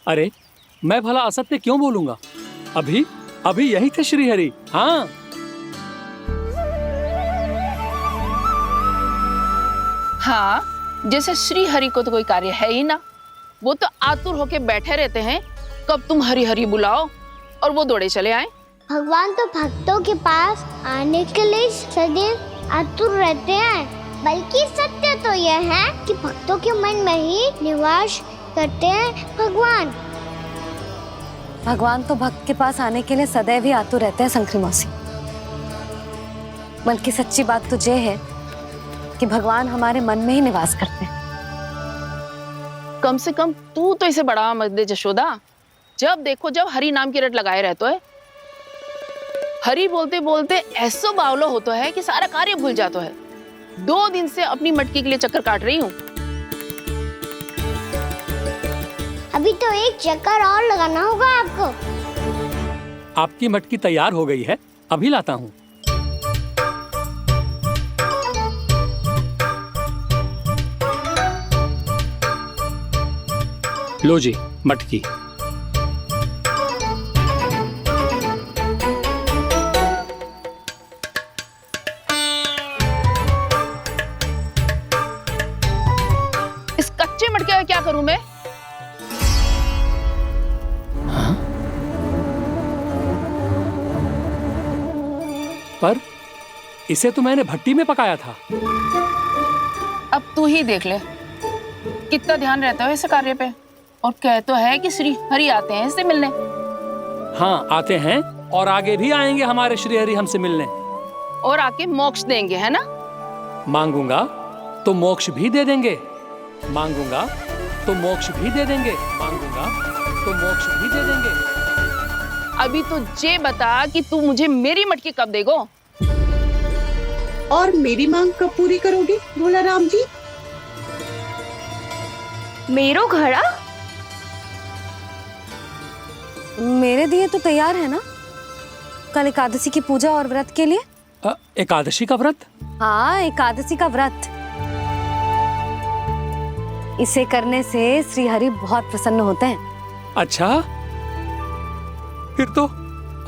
अरे मैं भला असत्य क्यों बोलूंगा? अभी अभी यही थे श्रीहरि। हाँ, हाँ, जैसे श्री हरि को तो कोई कार्य है ही ना। वो तो आतुर होके बैठे रहते हैं, कब तुम हरि हरि बुलाओ और वो दौड़े चले आए। भगवान तो भक्तों के पास आने के लिए सदैव आतुर रहते हैं। बल्कि सत्य तो यह है कि भक्तों के मन में ही निवास करते हैं भगवान। भगवान तो भक्त के पास आने के लिए सदैव ही आतुर रहते हैं शंकरी मौसी। बल्कि सच्ची बात तो ये है कि भगवान हमारे मन में ही निवास करते हैं। कम से कम तू तो इसे बढ़ावा मत दे जशोदा। जब देखो जब हरि नाम की रट लगाए रहते है। हरि बोलते बोलते ऐसो बावलो होता है कि सारा कार्य भूल जाता है। 2 दिन से अपनी मटकी के लिए चक्कर काट रही हूँ। अभी तो एक चक्कर और लगाना होगा आपको। आपकी मटकी तैयार हो गई है, अभी लाता हूँ। लो जी मटकी। इस कच्चे मटके का क्या करूं मैं? पर इसे तो मैंने भट्टी में पकाया था। अब तू ही देख ले कितना ध्यान रहता है इस कार्य पे। और कह तो है कि श्री हरि आते हैं इससे मिलने। हाँ आते हैं और आगे भी आएंगे हमारे श्रीहरि हमसे मिलने। और आके मोक्ष देंगे, है ना? मांगूंगा तो मोक्ष भी दे देंगे, मांगूंगा तो मोक्ष भी दे देंगे, मांगूंगा तो मोक्ष भी दे देंगे। अभी तो ये बता कि तू मुझे मेरी मटकी कब देगो? और मेरी मांग कब पूरी करोगे भोला राम जी? मेरो घड़ा मेरे दिए तो तैयार है ना कल एकादशी की पूजा और व्रत के लिए। एकादशी का व्रत? हाँ, एकादशी का व्रत। इसे करने से श्री हरि बहुत प्रसन्न होते हैं। अच्छा, फिर तो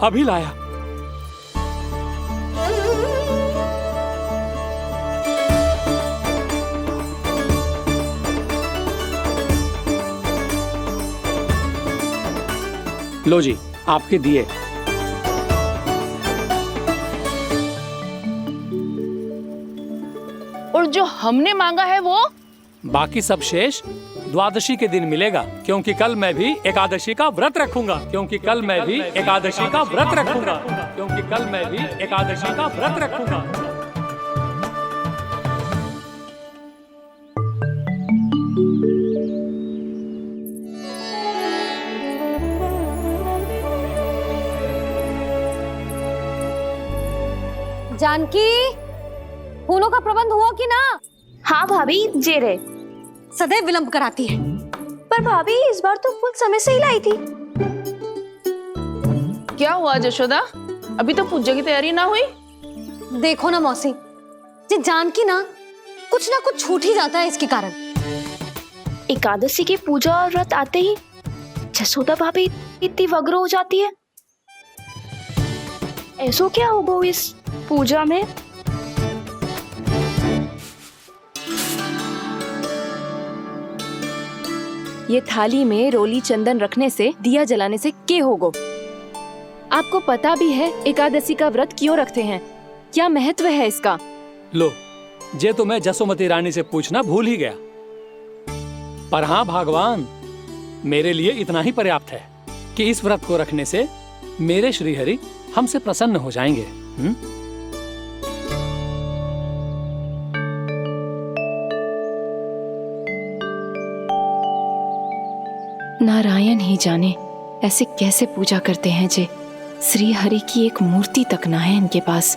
अभी लाया। लो जी आपके दिए। और जो हमने मांगा है वो? बाकी सब शेष द्वादशी के दिन मिलेगा, क्योंकि कल मैं भी एकादशी का व्रत रखूंगा, क्योंकि कल मैं भी एकादशी का व्रत रखूंगा, क्योंकि कल मैं भी एकादशी का व्रत रखूंगा। जानकी, फूलों का प्रबंध हुआ कि ना? हाँ भाभी, जे रे। सदैव विलंब कराती है। पर भाभी इस बार तो फूल समय से ही लाई थी। क्या हुआ जशोदा? अभी तो पूजा की तैयारी ना हुई? देखो ना मौसी, ये जानकी ना कुछ छूट ही जाता है इसके कारण। एकादशी की पूजा और व्रत आते ही जसोदा भाभी इतनी वग्र हो जाती है। ऐसो क्या होगा इस पूजा में? ये थाली में रोली चंदन रखने से, दिया जलाने से के होगो? आपको पता भी है एकादशी का व्रत क्यों रखते हैं? क्या महत्व है इसका? लो, जे तो मैं जसोमती रानी से पूछना भूल ही गया। पर हाँ भगवान, मेरे लिए इतना ही पर्याप्त है कि इस व्रत को रखने से मेरे श्रीहरि हमसे प्रसन्न हो जाएंगे। नारायण ही जाने ऐसे कैसे पूजा करते हैं जे श्री हरि की एक मूर्ति तक ना है इनके पास।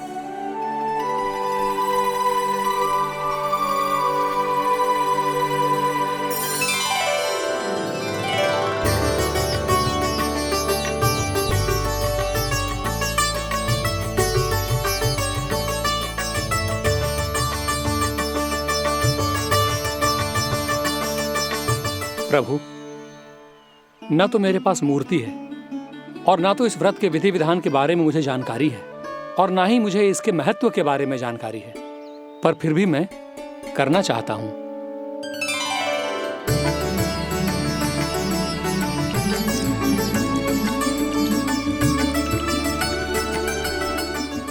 प्रभु, न तो मेरे पास मूर्ति है और ना तो इस व्रत के विधि विधान के बारे में मुझे जानकारी है और ना ही मुझे इसके महत्व के बारे में जानकारी है, पर फिर भी मैं करना चाहता हूं।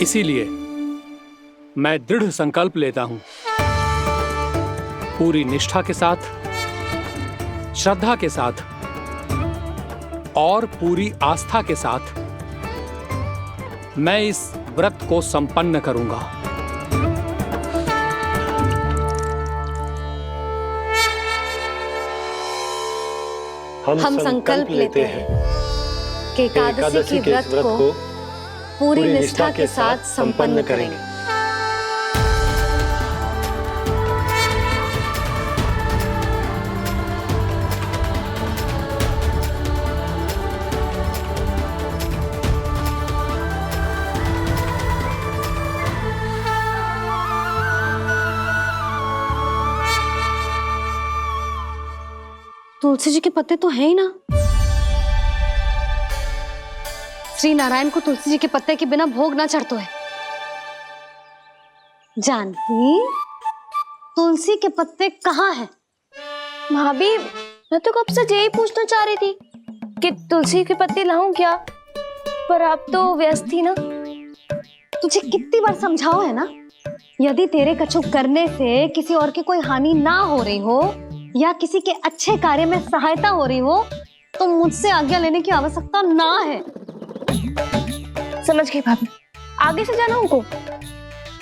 इसीलिए मैं दृढ़ संकल्प लेता हूं, पूरी निष्ठा के साथ, श्रद्धा के साथ और पूरी आस्था के साथ मैं इस व्रत को संपन्न करूंगा। हम संकल्प लेते हैं कि एकादशी के व्रत को पूरी निष्ठा के साथ संपन्न करेंगे। तुलसी जी के पत्ते तो हैं ही ना। श्री नारायण को तुलसी जी के पत्ते के बिना भोग ना चढ़तो है। जानकी, तुलसी के पत्ते कहाँ हैं? भाभी, मैं तो कब से यही पूछना चाह रही थी कि तुलसी के पत्ते लाऊं क्या, पर आप तो व्यस्त थी ना। तुझे कितनी बार समझाओ है ना, यदि तेरे कछु करने से किसी और की कोई हानि ना हो रही हो या किसी के अच्छे कार्य में सहायता हो रही हो तो मुझसे आज्ञा लेने की आवश्यकता ना है। समझ गई भाभी, आगे से जाना उनको।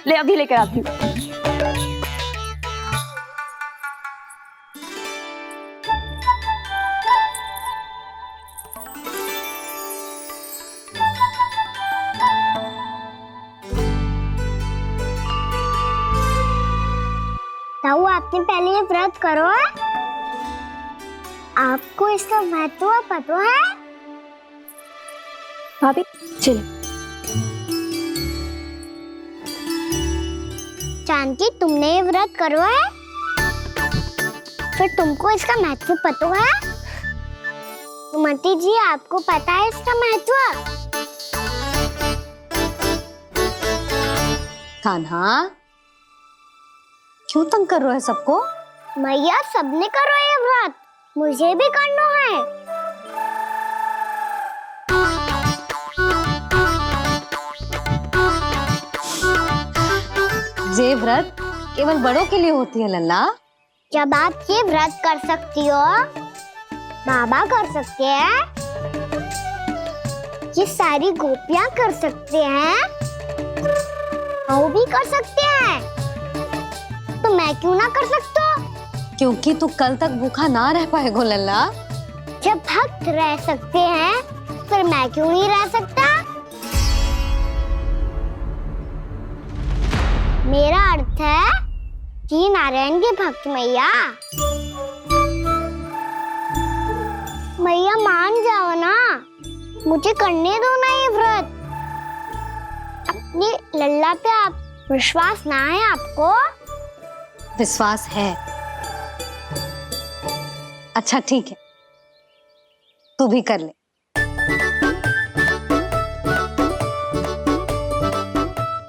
ले अभी लेकर आती हूँ। ताऊ, आपने पहले ये व्रत करो है? आपको इसका महत्व पता है? भाभी चलो। जानकी, तुमने ये व्रत करो है? फिर तुमको इसका महत्व पता है? सुमति जी, आपको पता है इसका महत्व? कान्हा, क्यों तंग कर रहे हो सबको? मैया, सबने करो ये व्रत, मुझे भी करना है। ये व्रत केवल बड़ों के लिए होती है लल्ला। जब आप ये व्रत कर सकती हो, बाबा कर सकते हैं, ये सारी गोपियां कर सकते हैं, वो भी कर सकते हैं, तो मैं क्यों ना कर सकता? क्योंकि तू कल तक भूखा ना रह पाएगा लल्ला। जब भक्त रह सकते हैं, फिर मैं क्यों नहीं रह सकता? मेरा अर्थ है कि नारायण के भक्त मैया। मैया, मान जाओ ना, मुझे करने दो ना ये व्रत। अपनी लल्ला पे आप विश्वास ना है आपको? विश्वास है। अच्छा ठीक है, तू भी कर ले।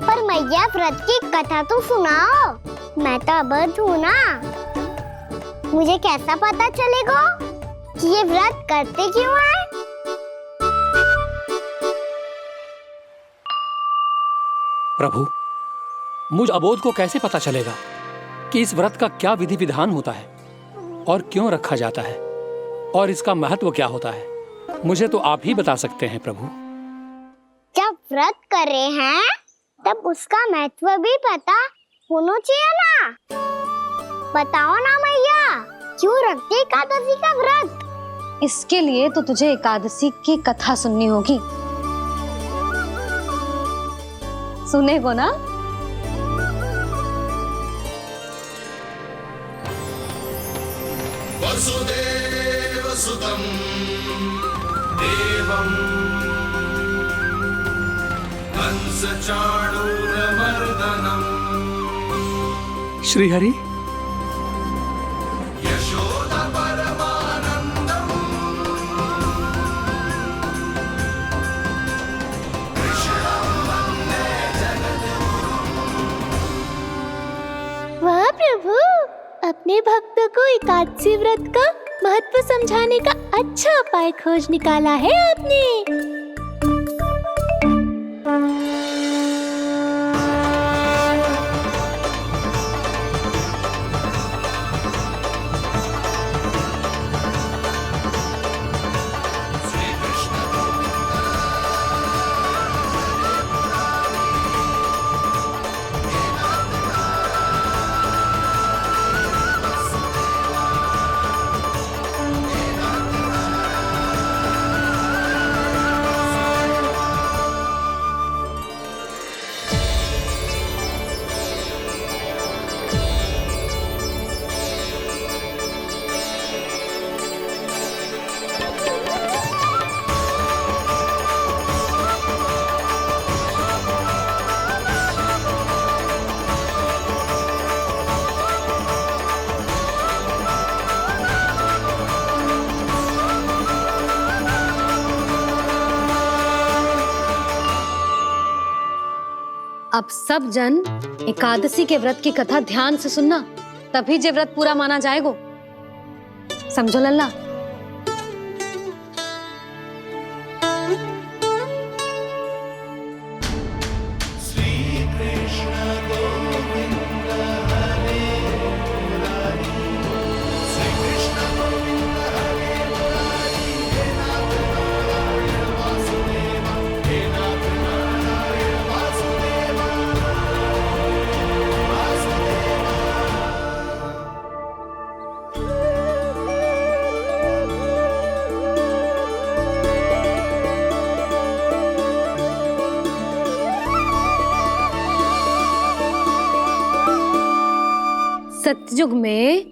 पर मैया, व्रत की कथा तो सुनाओ, मैं तो अबध हूँ ना। मुझे कैसा पता चलेगा कि ये व्रत करते क्यों हैं? प्रभु, मुझ अबोध को कैसे पता चलेगा कि इस व्रत का क्या विधि विधान होता है और क्यों रखा जाता है और इसका महत्व क्या होता है? मुझे तो आप ही बता सकते हैं प्रभु। जब व्रत कर रहे हैं तब उसका महत्व भी पता होना चाहिए ना। बताओ ना मैया, क्यों रखते एकादशी का व्रत? इसके लिए तो तुझे एकादशी की कथा सुननी होगी। सुनेगो ना? वसुदेव सुतं देवं कंस चाणूरमर्दनम् एकादशी व्रत का महत्व समझाने का अच्छा उपाय खोज निकाला है आपने। अब सब जन एकादशी के व्रत की कथा ध्यान से सुनना, तभी जे व्रत पूरा माना जाएगा। समझो लल्ला। सतयुग में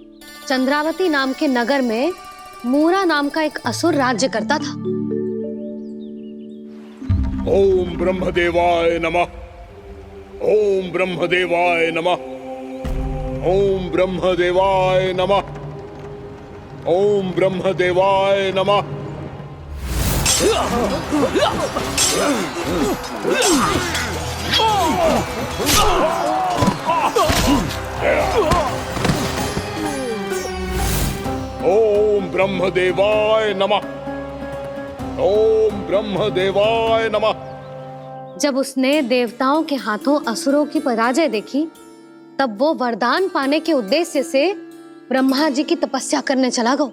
चंद्रावती नाम के नगर में मूरा नाम का एक असुर राज्य करता था। ओम ब्रह्मदेवाय नमः। ओम ब्रह्मदेवाय नमः। ओम ब्रह्मदेवाय नमः। ओम ब्रह्मदेवाय नमः। ओम ब्रह्मदेवाय नमः। ओम ब्रह्मदेवाय नमः। जब उसने देवताओं के हाथों असुरों की पराजय देखी, तब वो वरदान पाने के उद्देश्य से ब्रह्मा जी की तपस्या करने चला गया।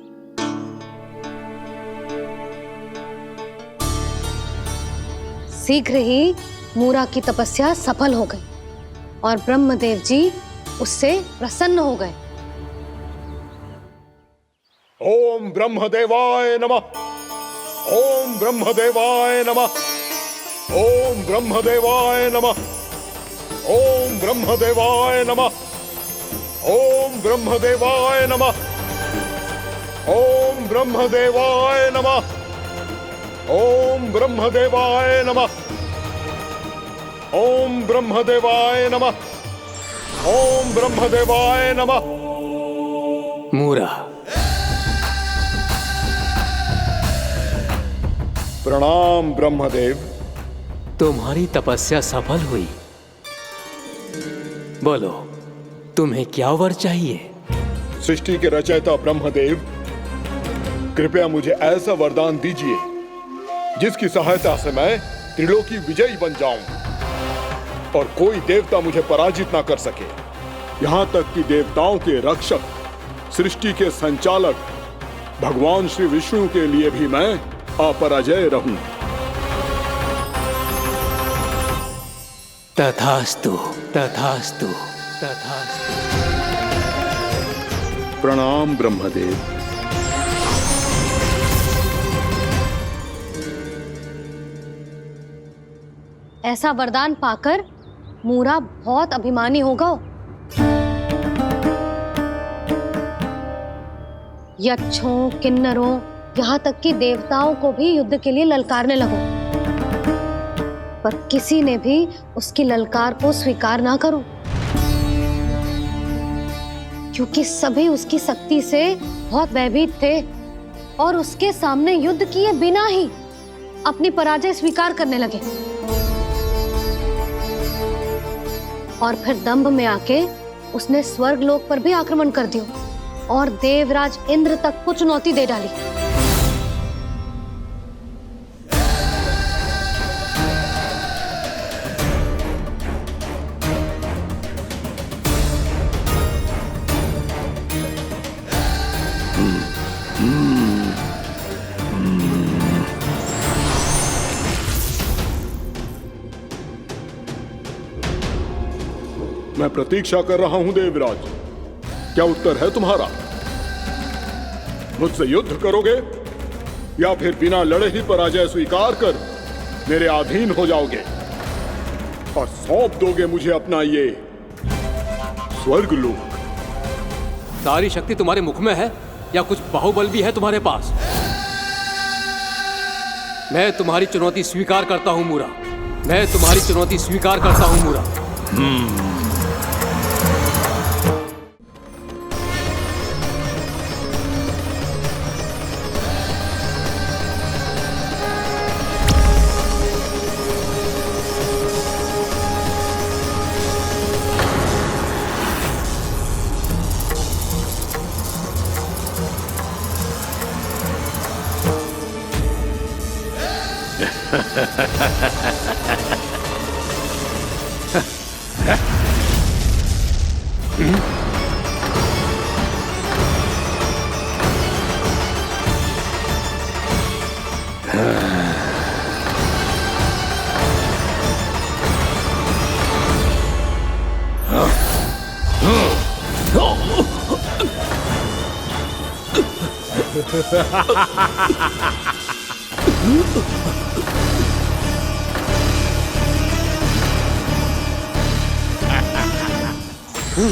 शीघ्र ही मूरा की तपस्या सफल हो गई और ब्रह्मदेव जी उससे प्रसन्न हो गए। ओम ब्रह्मदेवाय नमः। ओम ब्रह्मदेवाय नमः। ओम ब्रह्मदेवाय नमः। ओम ब्रह्मदेवाय नमः। ओम ब्रह्मदेवाय नमः। ओम ब्रह्मदेवाय नमः। ओम ब्रह्मदेवाय नमः। ओम ब्रह्मदेवाय नमः। ओम ब्रह्मदेवाय नमः। मूरा, प्रणाम ब्रह्मदेव। तुम्हारी तपस्या सफल हुई। बोलो, तुम्हें क्या वर चाहिए? सृष्टि के रचयिता ब्रह्मदेव, कृपया मुझे ऐसा वरदान दीजिए जिसकी सहायता से मैं त्रिलोकी विजयी बन जाऊं और कोई देवता मुझे पराजित ना कर सके। यहां तक कि देवताओं के रक्षक, सृष्टि के संचालक भगवान श्री विष्णु के लिए भी मैं अपराजय रहूं। तथास्तु, तथास्तु, तथास्तु। प्रणाम ब्रह्मदेव। ऐसा वरदान पाकर मूरा बहुत अभिमानी होगा। यक्षों, किन्नरों, यहाँ तक कि देवताओं को भी युद्ध के लिए ललकारने लगो, पर किसी ने भी उसकी ललकार को स्वीकार ना करो, क्योंकि सभी उसकी शक्ति से बहुत भयभीत थे और उसके सामने युद्ध किए बिना ही अपनी पराजय स्वीकार करने लगे और फिर दंभ में आके उसने स्वर्ग लोक पर भी आक्रमण कर दिया और देवराज इंद्र तक को चुनौती दे डाली। मैं प्रतीक्षा कर रहा हूं देवराज, क्या उत्तर है तुम्हारा? मुझसे युद्ध करोगे या फिर बिना लड़े ही पराजय स्वीकार कर मेरे अधीन हो जाओगे और सौंप दोगे मुझे अपना ये स्वर्ग लोक? सारी शक्ति तुम्हारे मुख में है या कुछ बाहुबल भी है तुम्हारे पास? मैं तुम्हारी चुनौती स्वीकार करता हूं मूरा, मैं तुम्हारी चुनौती स्वीकार करता हूं मूरा।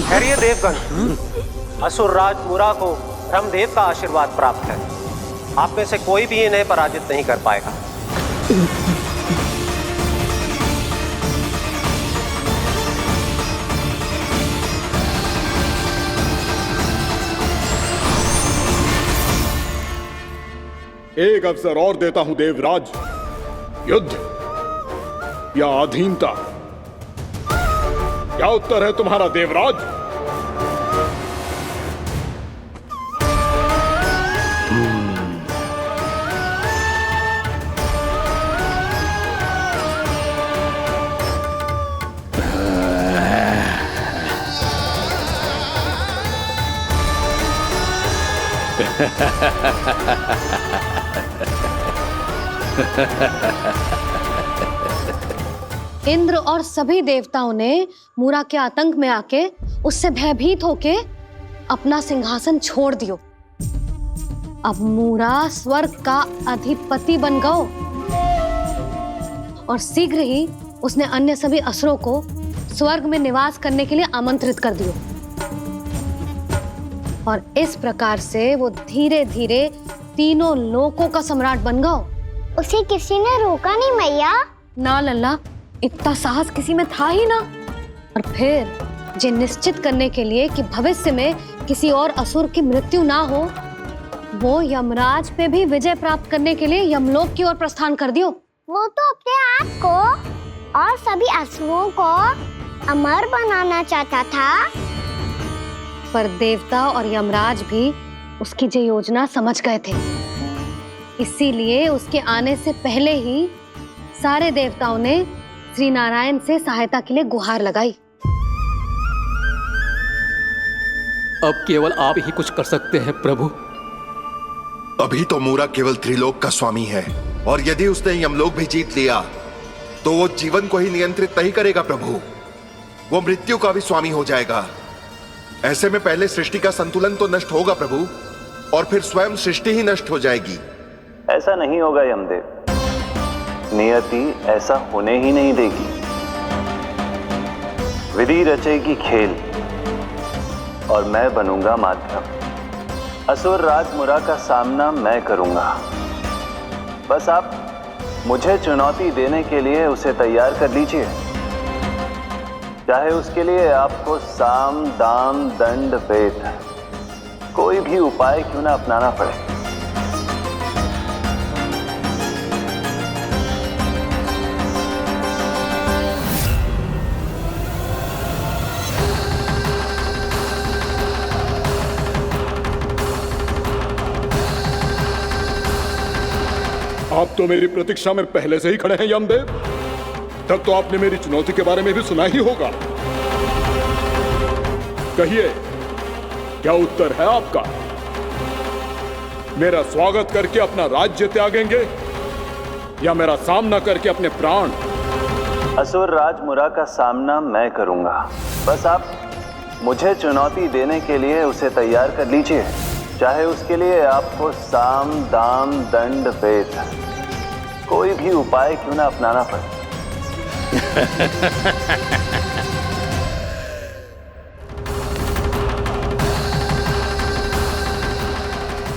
खैरिए देवगण, असुर राज मुरा को ब्रह्मदेव का आशीर्वाद प्राप्त है। आप में से कोई भी इन्हें पराजित नहीं कर पाएगा। एक अवसर और देता हूं देवराज, युद्ध या अधीनता, क्या उत्तर है तुम्हारा देवराज? इंद्र और सभी देवताओं ने मूरा के आतंक में आके उससे भयभीत होके अपना सिंहासन छोड़ दियो। अब मूरा स्वर्ग का अधिपति बन गयो और शीघ्र ही उसने अन्य सभी असुरों को स्वर्ग में निवास करने के लिए आमंत्रित कर दियो। और इस प्रकार से वो धीरे धीरे तीनों लोकों का सम्राट बन गयो। उसे किसी ने रोका नहीं मैया। ना लल्ला, इतना साहस किसी में था ही ना। और फिर ये निश्चित करने के लिए कि भविष्य में किसी और असुर की मृत्यु ना हो, वो यमराज पे भी विजय प्राप्त करने के लिए यमलोक की ओर प्रस्थान कर दियो। वो तो अपने आप को और सभी असुरों को अमर बनाना चाहता था। पर देवता और यमराज भी उसकी ये योजना समझ गए थे। इसीलिए उसके आने से पहले ही सारे देवताओं ने श्री नारायण से सहायता के लिए गुहार लगाई। अब केवल आप ही कुछ कर सकते हैं प्रभु। अभी तो मूरा केवल त्रिलोक का स्वामी है, और यदि उसने यमलोक भी जीत लिया तो वो जीवन को ही नियंत्रित नहीं करेगा प्रभु, वो मृत्यु का भी स्वामी हो जाएगा। ऐसे में पहले सृष्टि का संतुलन तो नष्ट होगा प्रभु, और फिर स्वयं सृष्टि ही नष्ट हो जाएगी। ऐसा नहीं होगा यमदेव, नियति ऐसा होने ही नहीं देगी। विधि रचेगी खेल और मैं बनूंगा माध्यम। असुर राज मुरा का सामना मैं करूंगा। बस आप मुझे चुनौती देने के लिए उसे तैयार कर लीजिए, चाहे उसके लिए आपको साम दाम दंड भेद कोई भी उपाय क्यों ना अपनाना पड़े। आप तो मेरी प्रतीक्षा में पहले से ही खड़े हैं यमदेव। तब तो आपने मेरी चुनौती के बारे में भी सुना ही होगा। कहिए, क्या उत्तर है आपका? मेरा स्वागत करके अपना राज्य त्यागेंगे या मेरा सामना करके अपने प्राण? असुर राज मुरा का सामना मैं करूंगा। बस आप मुझे चुनौती देने के लिए उसे तैयार कर लीजिए, चाहे उसके लिए आपको साम दाम दंड भेद कोई भी उपाय क्यों ना अपनाना पड़े।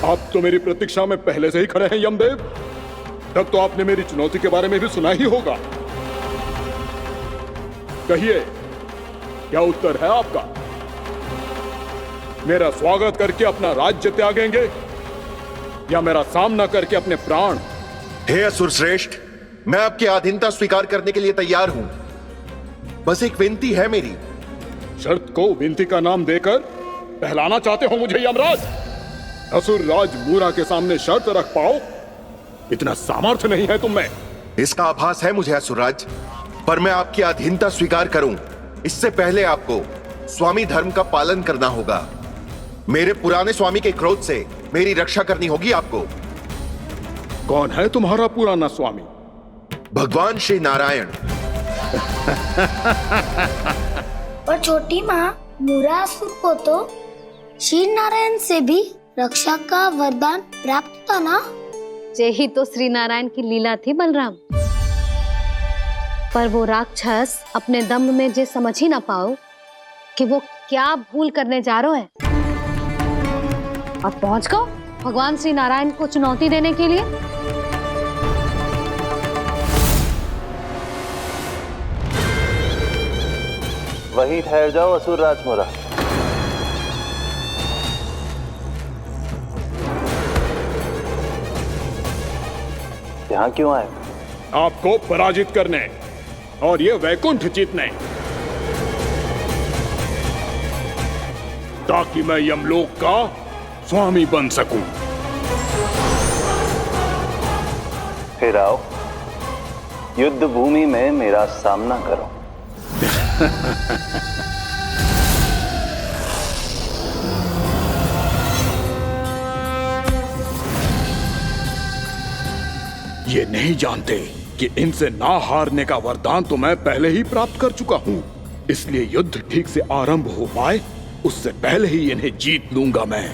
आप तो मेरी प्रतीक्षा में पहले से ही खड़े हैं यमदेव। तब तो आपने मेरी चुनौती के बारे में भी सुना ही होगा। कहिए, क्या उत्तर है आपका? मेरा स्वागत करके अपना राज्य त्यागेंगे या मेरा सामना करके अपने प्राण? हे असुर श्रेष्ठ, मैं आपकी अधीनता स्वीकार करने के लिए तैयार हूं। बस एक विनती है मेरी। शर्त को विनती का नाम देकर पहलाना चाहते हो मुझे यमराज? असुर राज मूरा के सामने शर्त रख पाओ, इतना सामर्थ्य नहीं है तुम में। इसका आभास है मुझे असुरराज, पर मैं आपकी अधीनता स्वीकार करूं इससे पहले आपको स्वामी धर्म का पालन करना होगा। मेरे पुराने स्वामी के क्रोध से मेरी रक्षा करनी होगी आपको। कौन है तुम्हारा पुराना स्वामी? भगवान श्री नारायण। और छोटी माँ, मूरासुर को तो श्री नारायण से भी रक्षा का वरदान प्राप्त था ना? यही तो श्री नारायण की लीला थी बलराम। पर वो राक्षस अपने दम में जे समझ ही ना पाओ कि वो क्या भूल करने जा रहे है, और पहुंच गो भगवान श्री नारायण को चुनौती देने के लिए। वहीं ठहर जाओ असुर राज मुरा। यहां क्यों आए? आपको पराजित करने और ये वैकुंठ जीतने, ताकि मैं यमलोक का स्वामी बन सकूं। फिर आओ, युद्ध भूमि में मेरा सामना करो। ये नहीं जानते कि इनसे ना हारने का वरदान तो मैं पहले ही प्राप्त कर चुका हूं। इसलिए युद्ध ठीक से आरंभ हो पाए उससे पहले ही इन्हें जीत लूंगा मैं।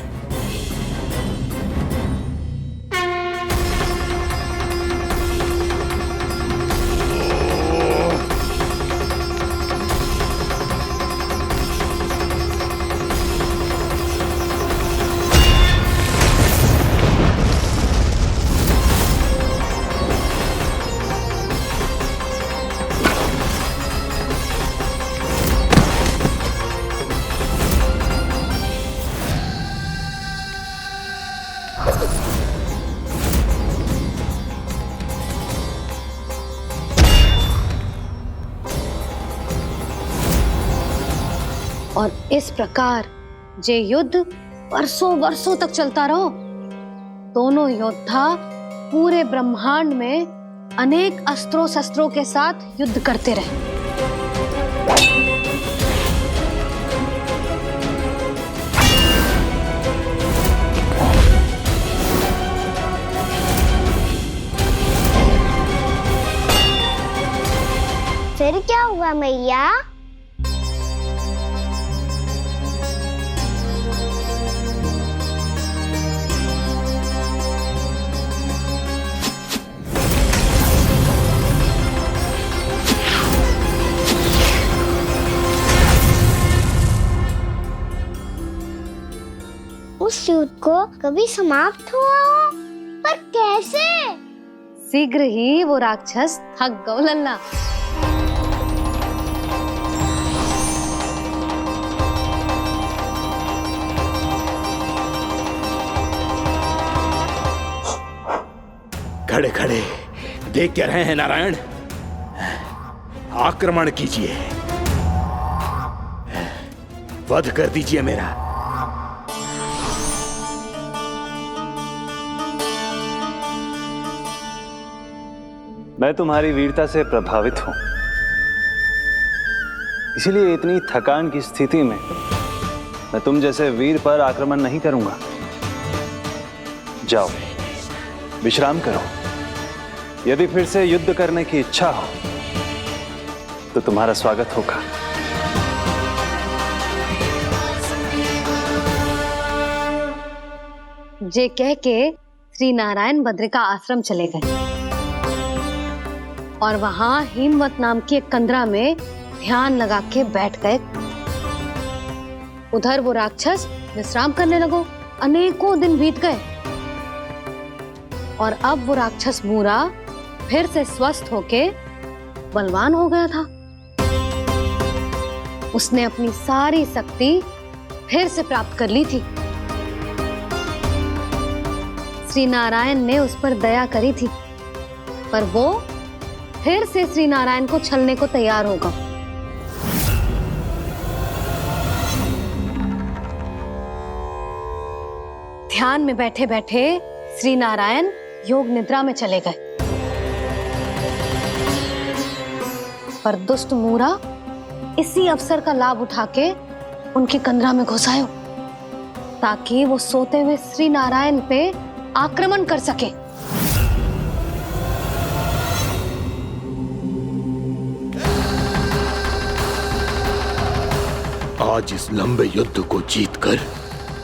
और इस प्रकार जे युद्ध वर्षों वर्षों तक चलता रहो। दोनों योद्धा पूरे ब्रह्मांड में अनेक अस्त्रों शस्त्रों के साथ युद्ध करते रहे। फिर क्या हुआ मैया? उस युद्ध को कभी समाप्त हुआ हो, पर कैसे? शीघ्र ही वो राक्षस थक गौ लल्ला। खड़े खड़े देख क्या रहे हैं नारायण? आक्रमण कीजिए, वध कर दीजिए मेरा। मैं तुम्हारी वीरता से प्रभावित हूं, इसीलिए इतनी थकान की स्थिति में मैं तुम जैसे वीर पर आक्रमण नहीं करूंगा। जाओ, विश्राम करो। यदि फिर से युद्ध करने की इच्छा हो तो तुम्हारा स्वागत होगा। जे कह के श्री नारायण बद्रिका आश्रम चले गए और वहां हिमवत नाम की एक कंदरा में ध्यान लगा के बैठ गए। उधर वो राक्षस विश्राम करने लगो। अनेकों दिन बीत गए और अब वो राक्षस मूरा फिर से स्वस्थ होके बलवान हो गया था। उसने अपनी सारी शक्ति फिर से प्राप्त कर ली थी। श्री नारायण ने उस पर दया करी थी, पर वो फिर से श्री नारायण को छलने को तैयार होगा। ध्यान में बैठे बैठे श्री नारायण योग निद्रा में चले गए, पर दुष्ट मूरा इसी अवसर का लाभ उठा के उनकी कंदरा में घुस आयो ताकि वो सोते हुए श्री नारायण पे आक्रमण कर सके। आज इस लंबे युद्ध को जीतकर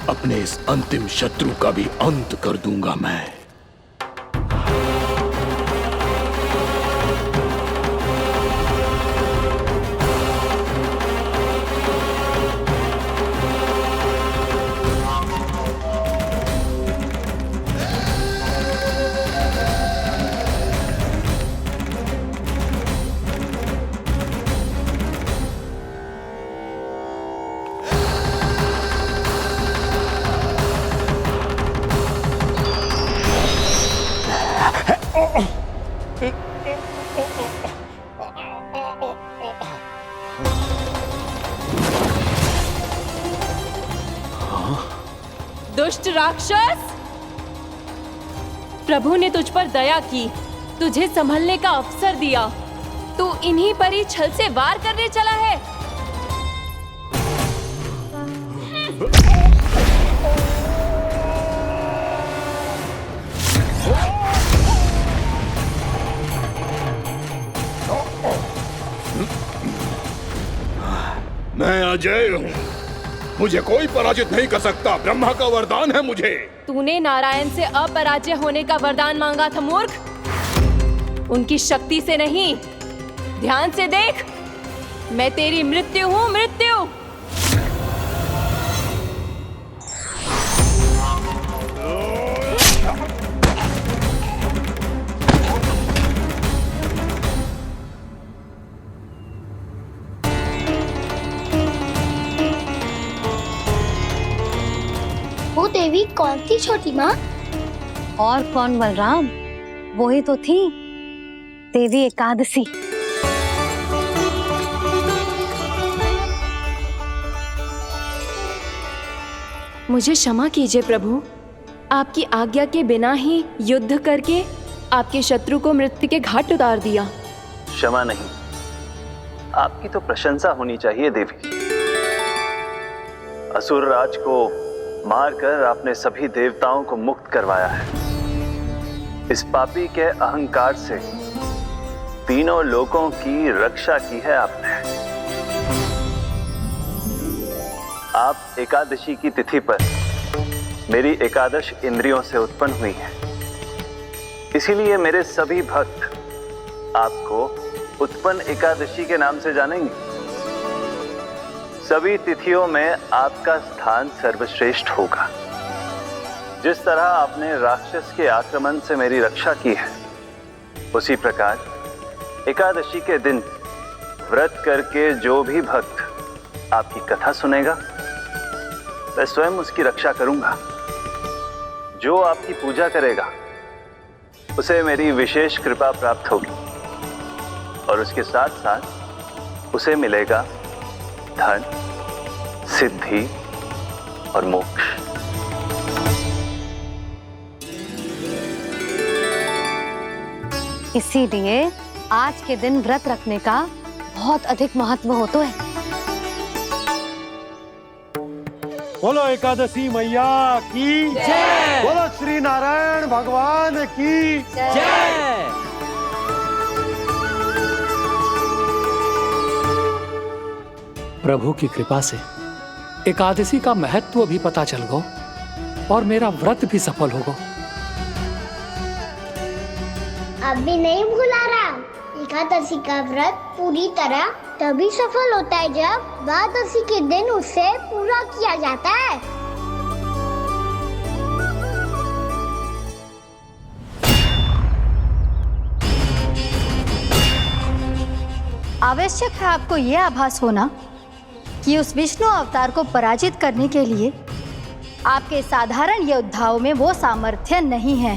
अपने इस अंतिम शत्रु का भी अंत कर दूंगा मैं। दुष्ट राक्षस, प्रभु ने तुझ पर दया की, तुझे संभलने का अवसर दिया। तू इन्हीं पर ही छल से वार करने चला है। मैं अजय हूँ, मुझे कोई पराजित नहीं कर सकता। ब्रह्मा का वरदान है मुझे। तूने नारायण से अपराजय होने का वरदान मांगा था मूर्ख, उनकी शक्ति से नहीं। ध्यान से देख, मैं तेरी मृत्यु हूँ, मृत्यु। वो देवी कौन थी छोटी माँ? और कौन बलराम, वो ही तो थी देवी एकादशी। मुझे क्षमा कीजिए प्रभु, आपकी आज्ञा के बिना ही युद्ध करके आपके शत्रु को मृत्यु के घाट उतार दिया। क्षमा नहीं, आपकी तो प्रशंसा होनी चाहिए देवी। असुर राज को मारकर आपने सभी देवताओं को मुक्त करवाया है। इस पापी के अहंकार से तीनों लोकों की रक्षा की है आपने। आप एकादशी की तिथि पर मेरी एकादश इंद्रियों से उत्पन्न हुई हैं। इसीलिए मेरे सभी भक्त आपको उत्पन्न एकादशी के नाम से जानेंगे। सभी तिथियों में आपका स्थान सर्वश्रेष्ठ होगा। जिस तरह आपने राक्षस के आक्रमण से मेरी रक्षा की है, उसी प्रकार एकादशी के दिन व्रत करके जो भी भक्त आपकी कथा सुनेगा, मैं स्वयं उसकी रक्षा करूंगा। जो आपकी पूजा करेगा उसे मेरी विशेष कृपा प्राप्त होगी और उसके साथ साथ उसे मिलेगा धन, सिद्धि और मोक्ष। इसीलिए आज के दिन व्रत रखने का बहुत अधिक महत्व होता है। बोलो एकादशी मैया की जय। बोलो श्री नारायण भगवान की जय। प्रभु की कृपा से एकादशी का महत्व भी पता चल गो और मेरा व्रत भी सफल होगा। अभी नहीं भूला राम, एकादशी का व्रत पूरी तरह तभी सफल होता है जब द्वादशी के दिन उसे पूरा किया जाता है। आवश्यक है आपको यह आभास होना कि उस विष्णु अवतार को पराजित करने के लिए आपके साधारण योद्धाओं में वो सामर्थ्य नहीं है।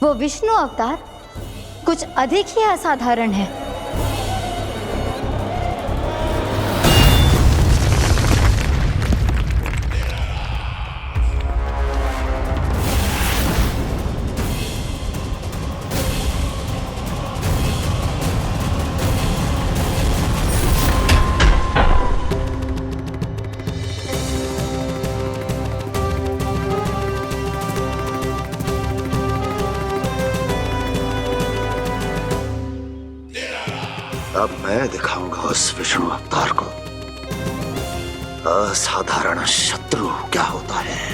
वो विष्णु अवतार कुछ अधिक ही असाधारण है। अब मैं दिखाऊंगा उस विष्णु अवतार को असाधारण शत्रु क्या होता है।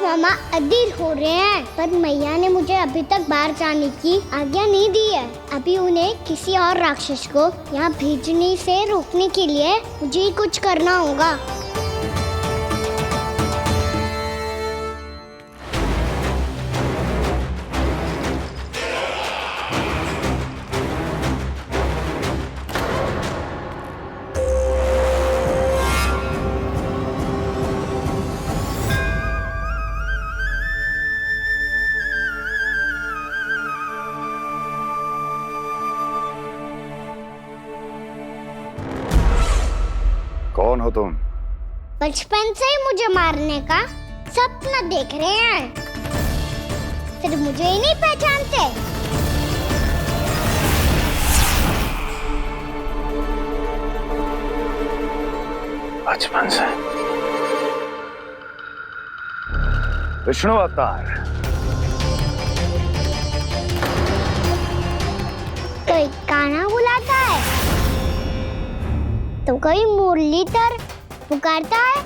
मामा अधीर हो रहे हैं, पर मैया ने मुझे अभी तक बाहर जाने की आज्ञा नहीं दी है। अभी उन्हें किसी और राक्षस को यहाँ भेजने से रोकने के लिए मुझे ही कुछ करना होगा। कौन हो तुम? बचपन से ही मुझे मारने का सपना देख रहे हैं, फिर मुझे ही नहीं पहचानते। बचपन से विष्णु अवतार। कोई गाना बुलाता है तो कोई मुरलीधर पुकारता है,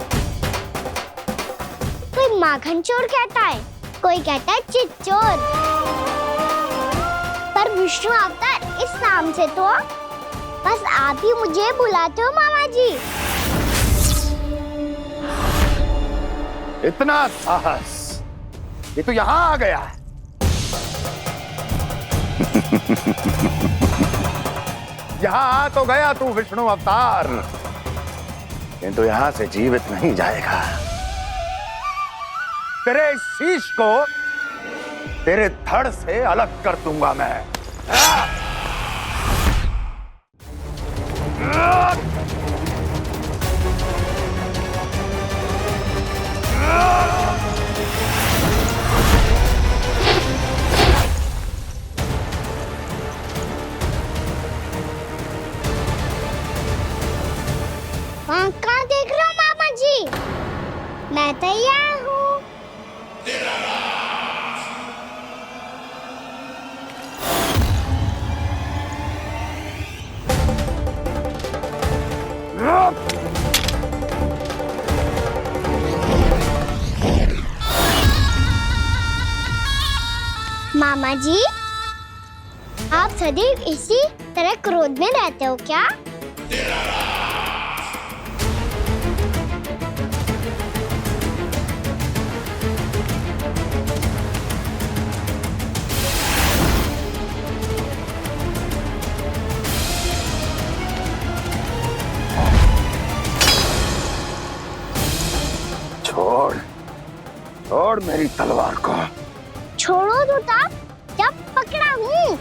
कोई माखन चोर कहता है, कोई कहता है चिच्चोर। पर विष्णु अवतार इस नाम से तो बस आप ही मुझे बुलाते हो मामा जी। इतना साहस, ये तो यहाँ आ गया है। यहाँ आ तो गया तू विष्णु अवतार, किंतु यहाँ से जीवित नहीं जाएगा। तेरे इस शीश को तेरे धड़ से अलग कर दूंगा मैं। वहाँ कहाँ देख रहे हो मामा जी? मैं तैयार हूँ। मामा जी, आप सदैव इसी तरह क्रोध में रहते हो क्या? मेरी तलवार को। छोड़ो तो तब जब पकड़ा हूँ।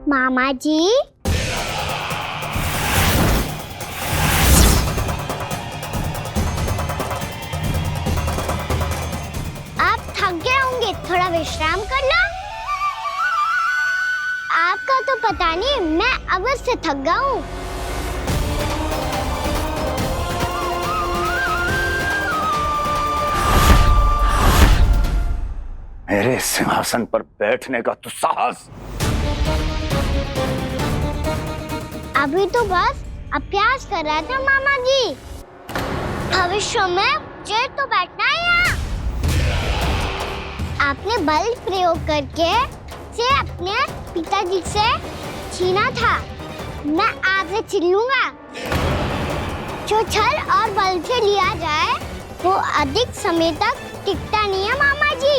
मामा जी, आप थक गए होंगे, थोड़ा विश्राम कर लो। आपका तो पता नहीं, मैं अवश्य थक गया हूँ। मेरे सिंहासन पर बैठने का तो साहस। अभी तो बस अभ्यास कर रहा था मामा जी। भविष्य में मुझे तो बैठना है यहाँ। आपने बल प्रयोग करके से अपने पिताजी से छीना था। मैं आपसे छीन लूंगा। जो छल और बल से लिया जाए वो अधिक समय तक टिकता नहीं है मामा जी।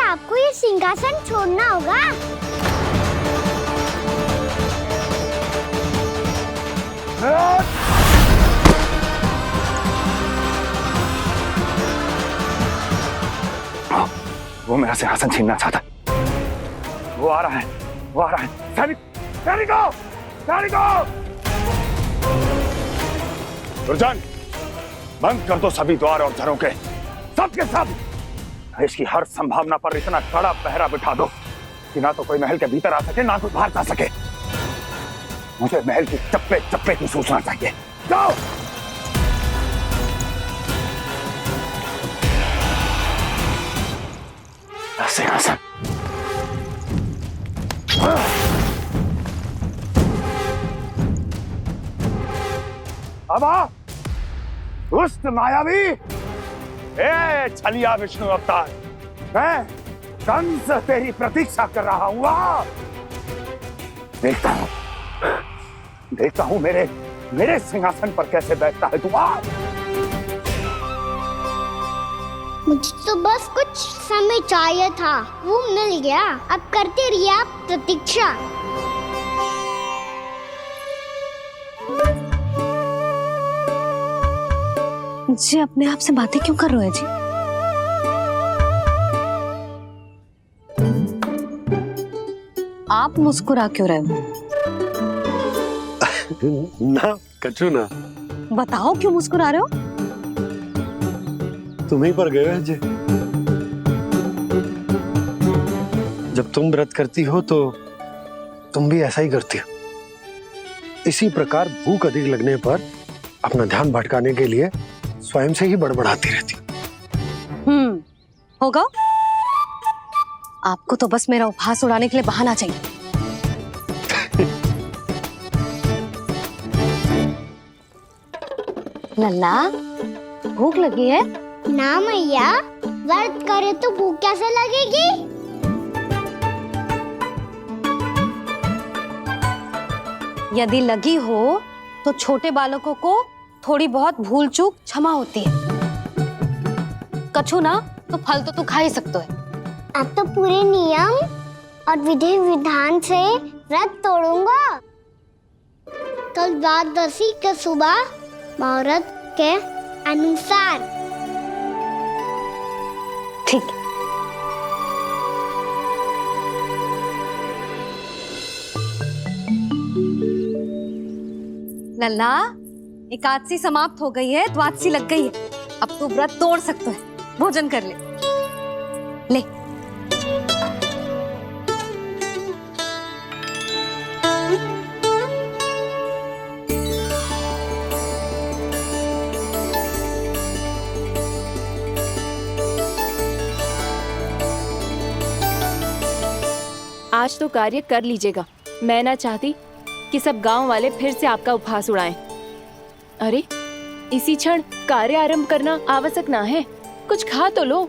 आपको ये सिंहासन छोड़ना होगा। वो मेरा सिंहासन छीनना चाहता है। वो आ रहा है, वो आ रहा है। सैनिकों! दुर्जन, बंद कर दो सभी द्वार और झरों के, सबके सब। इसकी हर संभावना पर इतना कड़ा पहरा बिठा दो कि ना तो कोई महल के भीतर आ सके, ना कोई बाहर जा सके। मुझे महल की चप्पे चप्पे की सूचना चाहिए। जाओ। सिंहासन। अब आ, दुष्ट मायावी, ए छलिया विष्णु अवतार, मैं कंस तेरी प्रतीक्षा कर रहा हूँ। देखता हूँ मेरे सिंहासन पर कैसे बैठता है तू। मुझे तो बस कुछ समय चाहिए था, वो मिल गया। अब करते रहिए आप प्रतीक्षा। जी अपने आप से बातें क्यों कर रहे हो जी? आप मुस्कुरा क्यों रहे हो? ना कछु ना। बताओ क्यों मुस्कुरा रहे हो? तुम ही पर गए हैं जी। जब तुम व्रत करती हो तो तुम भी ऐसा ही करती हो। इसी प्रकार भूख अधिक लगने पर अपना ध्यान भटकाने के लिए स्वयं से ही बड़बड़ाती रहती। होगा। आपको तो बस मेरा उपहास उड़ाने के लिए बहाना चाहिए। नन्ना, भूख लगी है? ना मैया, व्रत करे तो भूख कैसे लगेगी? यदि लगी हो तो छोटे बालकों को थोड़ी बहुत भूल चूक क्षमा होती है। कछु ना तो फल तो तू खा ही सकते है। अब तो पूरे नियम और विधि विधान से व्रत तोड़ूंगा। कल द्वादशी के सुबह मुहूर्त के अनुसार। ठीक। लल्ला, एकादशी समाप्त हो गई है, द्वादशी लग गई है। अब तू व्रत तोड़ सकता है, भोजन कर ले। ले। आज तो कार्य कर लीजिएगा। मैं ना चाहती कि सब गांव वाले फिर से आपका उपहास उड़ाएं। अरे इसी क्षण कार्य आरंभ करना आवश्यक ना है, कुछ खा तो लो।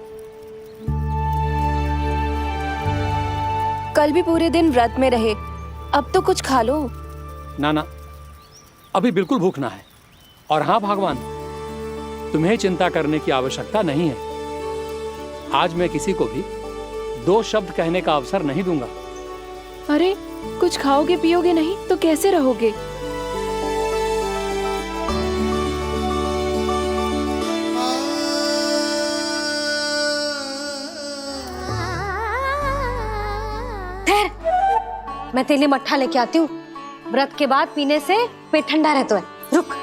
कल भी पूरे दिन व्रत में रहे, अब तो कुछ खा लो। ना ना, अभी बिल्कुल भूख ना है। और हाँ भगवान, तुम्हें चिंता करने की आवश्यकता नहीं है। आज मैं किसी को भी 2 शब्द कहने का अवसर नहीं दूंगा। अरे कुछ खाओगे पियोगे नहीं तो कैसे रहोगे? ठहर, मैं तेरे लिए मट्ठा लेके आती हूँ। व्रत के बाद पीने से पेट ठंडा रहता है। रुक।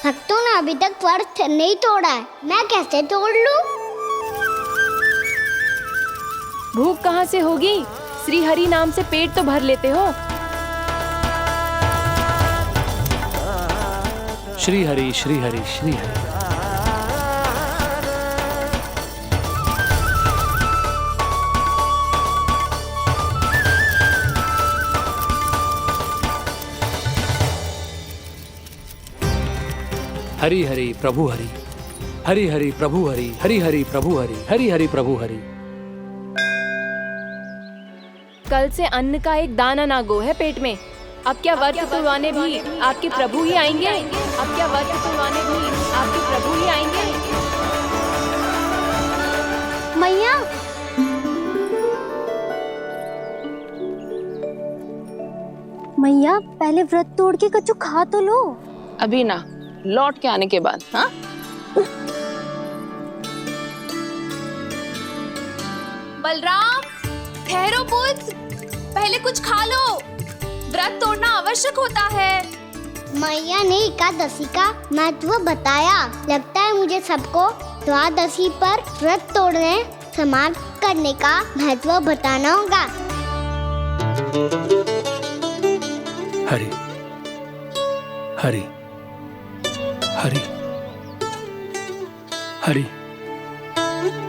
भक्तों ने अभी तक व्रत नहीं तोड़ा है, मैं कैसे तोड़ लूं? भूख कहाँ से होगी? श्री हरि नाम से पेट तो भर लेते हो। श्री हरि श्री हरि श्री हरि। हरि हरि प्रभु हरि, हरि हरि प्रभु हरि, हरि हरि प्रभु हरि, हरि हरि प्रभु हरि। कल से अन्न का एक दाना ना गो है पेट में। अब क्या व्रत तुड़वाने भी आपके प्रभु ही आएंगे? अब क्या व्रत तुड़वाने भी आपके प्रभु ही आएंगे? मैया, मैया पहले व्रत तोड़ के कच्चू खा तो लो। अभी ना, लौट के आने के बाद। हाँ, बलराम, ठहरो पुत्र, पहले कुछ खा लो। व्रत तोड़ना आवश्यक होता है। मैया ने एकादशी का महत्व बताया। लगता है मुझे सबको द्वादशी पर व्रत तोड़ने समाप्त करने का महत्व बताना होगा। हरि हरि हरि हरि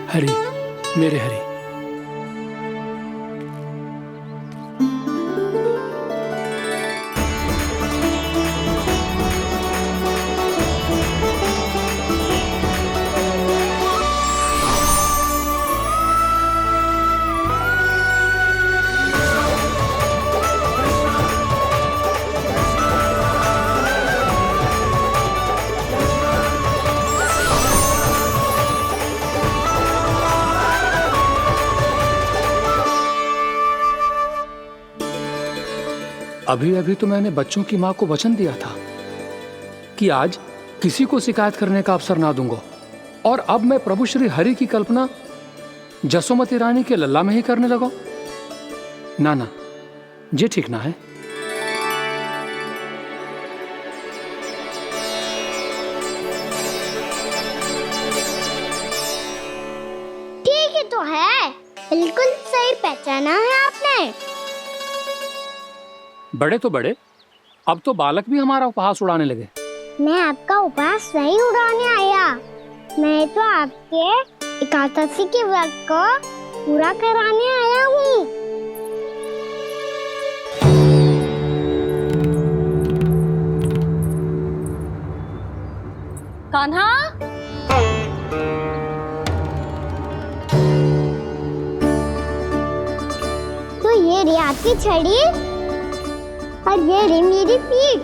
हरि, मेरे हरि। अभी अभी तो मैंने बच्चों की माँ को वचन दिया था कि आज किसी को शिकायत करने का अवसर ना दूंगा, और अब मैं प्रभु श्री हरि की कल्पना जसोमती रानी के लल्ला में ही करने लगा। ना ना, ये ठीक ना है। ठीक है तो है, बिल्कुल सही पहचाना है आपने। बड़े तो बड़े, अब तो बालक भी हमारा उपहास उड़ाने लगे। मैं आपका उपहास नहीं उड़ाने आया, मैं तो आपके एकादशी के व्रत को पूरा कराने आया हूँ। कान्हा, तो ये रे आपकी छड़ी और ये रे मेरी पीठ।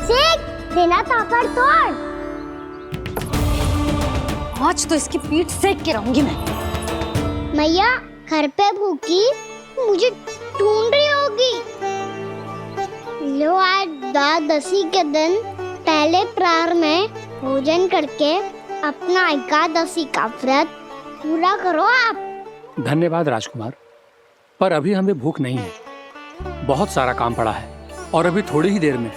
सेक देना ताकत तोड़। आज तो इसकी पीठ सेक के रहूंगी मैं। मैया घर पे भूखी मुझे ढूंढ रही होगी। लो, आज द्वादशी के दिन पहले प्रहर में भोजन करके अपना एकादशी का व्रत पूरा करो आप। धन्यवाद राजकुमार, पर अभी हमें भूख नहीं है, बहुत सारा काम पड़ा है और अभी थोड़ी ही देर में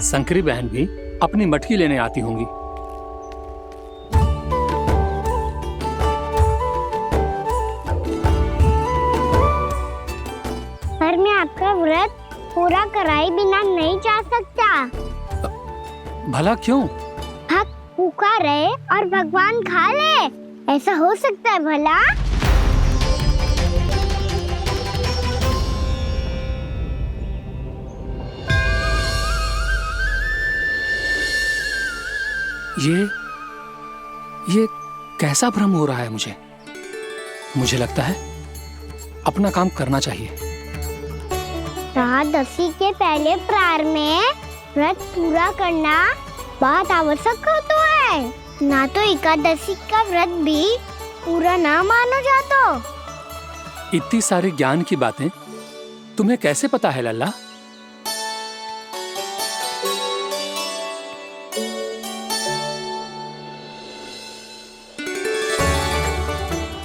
शंकरी बहन भी अपनी मटकी लेने आती होंगी। पर मैं आपका व्रत पूरा कराए बिना नहीं जा सकता। भला क्यों? भक्त भूखा रहे और भगवान खा ले, ऐसा हो सकता है भला? ये कैसा भ्रम हो रहा है मुझे? मुझे लगता है अपना काम करना चाहिए। एकादशी के पहले प्रार में व्रत पूरा करना बहुत आवश्यक होता है, ना तो एकादशी का व्रत भी पूरा ना मानो जातो। इतनी सारी ज्ञान की बातें तुम्हें कैसे पता है लल्ला?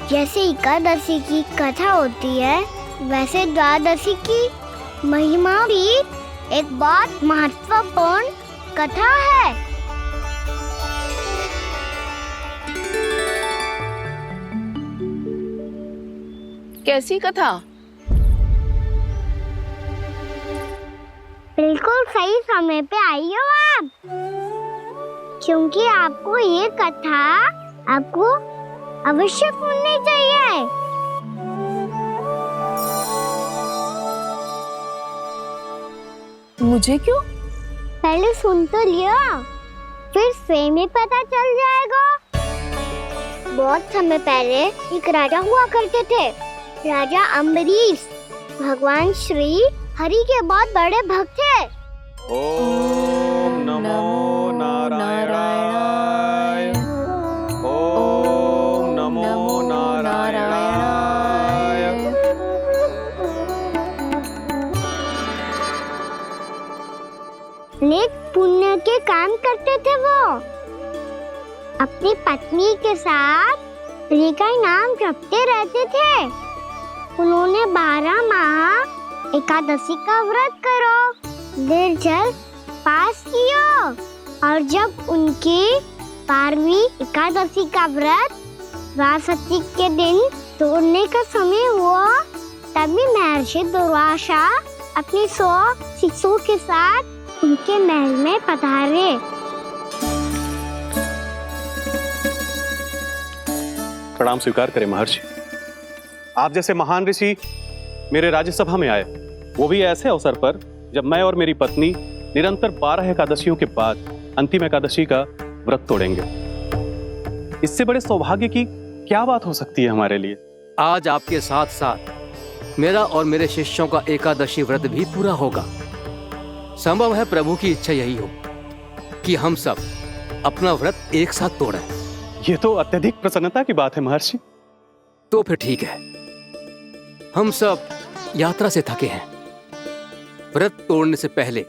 जैसे एकादशी की कथा होती है, वैसे द्वादशी की महिमा भी एक बहुत महत्वपूर्ण कथा है। कैसी कथा? बिल्कुल सही समय पे आई हो आप, क्योंकि आपको ये कथा आपको अवश्य सुननी चाहिए। मुझे क्यों? पहले सुन तो लियो, फिर स्वयं ही पता चल जाएगा। बहुत समय पहले एक राजा हुआ करते थे, राजा अम्बरीश। भगवान श्री हरि के बहुत बड़े भक्त थे। ओम नमो नारायणाय। ओम नमो नारायणाय। नेक पुण्य के काम करते थे वो। अपनी पत्नी के साथ हरि का नाम जपते रहते थे। उन्होंने 12 माह एकादशी का व्रत करो निर्जल पास किया, और जब उनकी 12वीं एकादशी का व्रत द्वादशी के दिन तोड़ने का समय हुआ, तभी महर्षि दुर्वासा अपनी 100 शिष्यों के साथ उनके महल में पधारे। प्रणाम स्वीकार करें महर्षि। आप जैसे महान ऋषि मेरे राज्यसभा में आए, वो भी ऐसे अवसर पर जब मैं और मेरी पत्नी निरंतर 12 एकादशियों के बाद अंतिम एकादशी का व्रत तोड़ेंगे। इससे बड़े सौभाग्य की क्या बात हो सकती है हमारे लिए? आज आपके साथ साथ मेरा और मेरे शिष्यों का एकादशी व्रत भी पूरा होगा। संभव है प्रभु की इच्छा यही हो कि हम सब अपना व्रत एक साथ तोड़ें। ये तो अत्यधिक प्रसन्नता की बात है महर्षि। तो फिर ठीक है, हम सब यात्रा से थके हैं। व्रत तोड़ने से पहले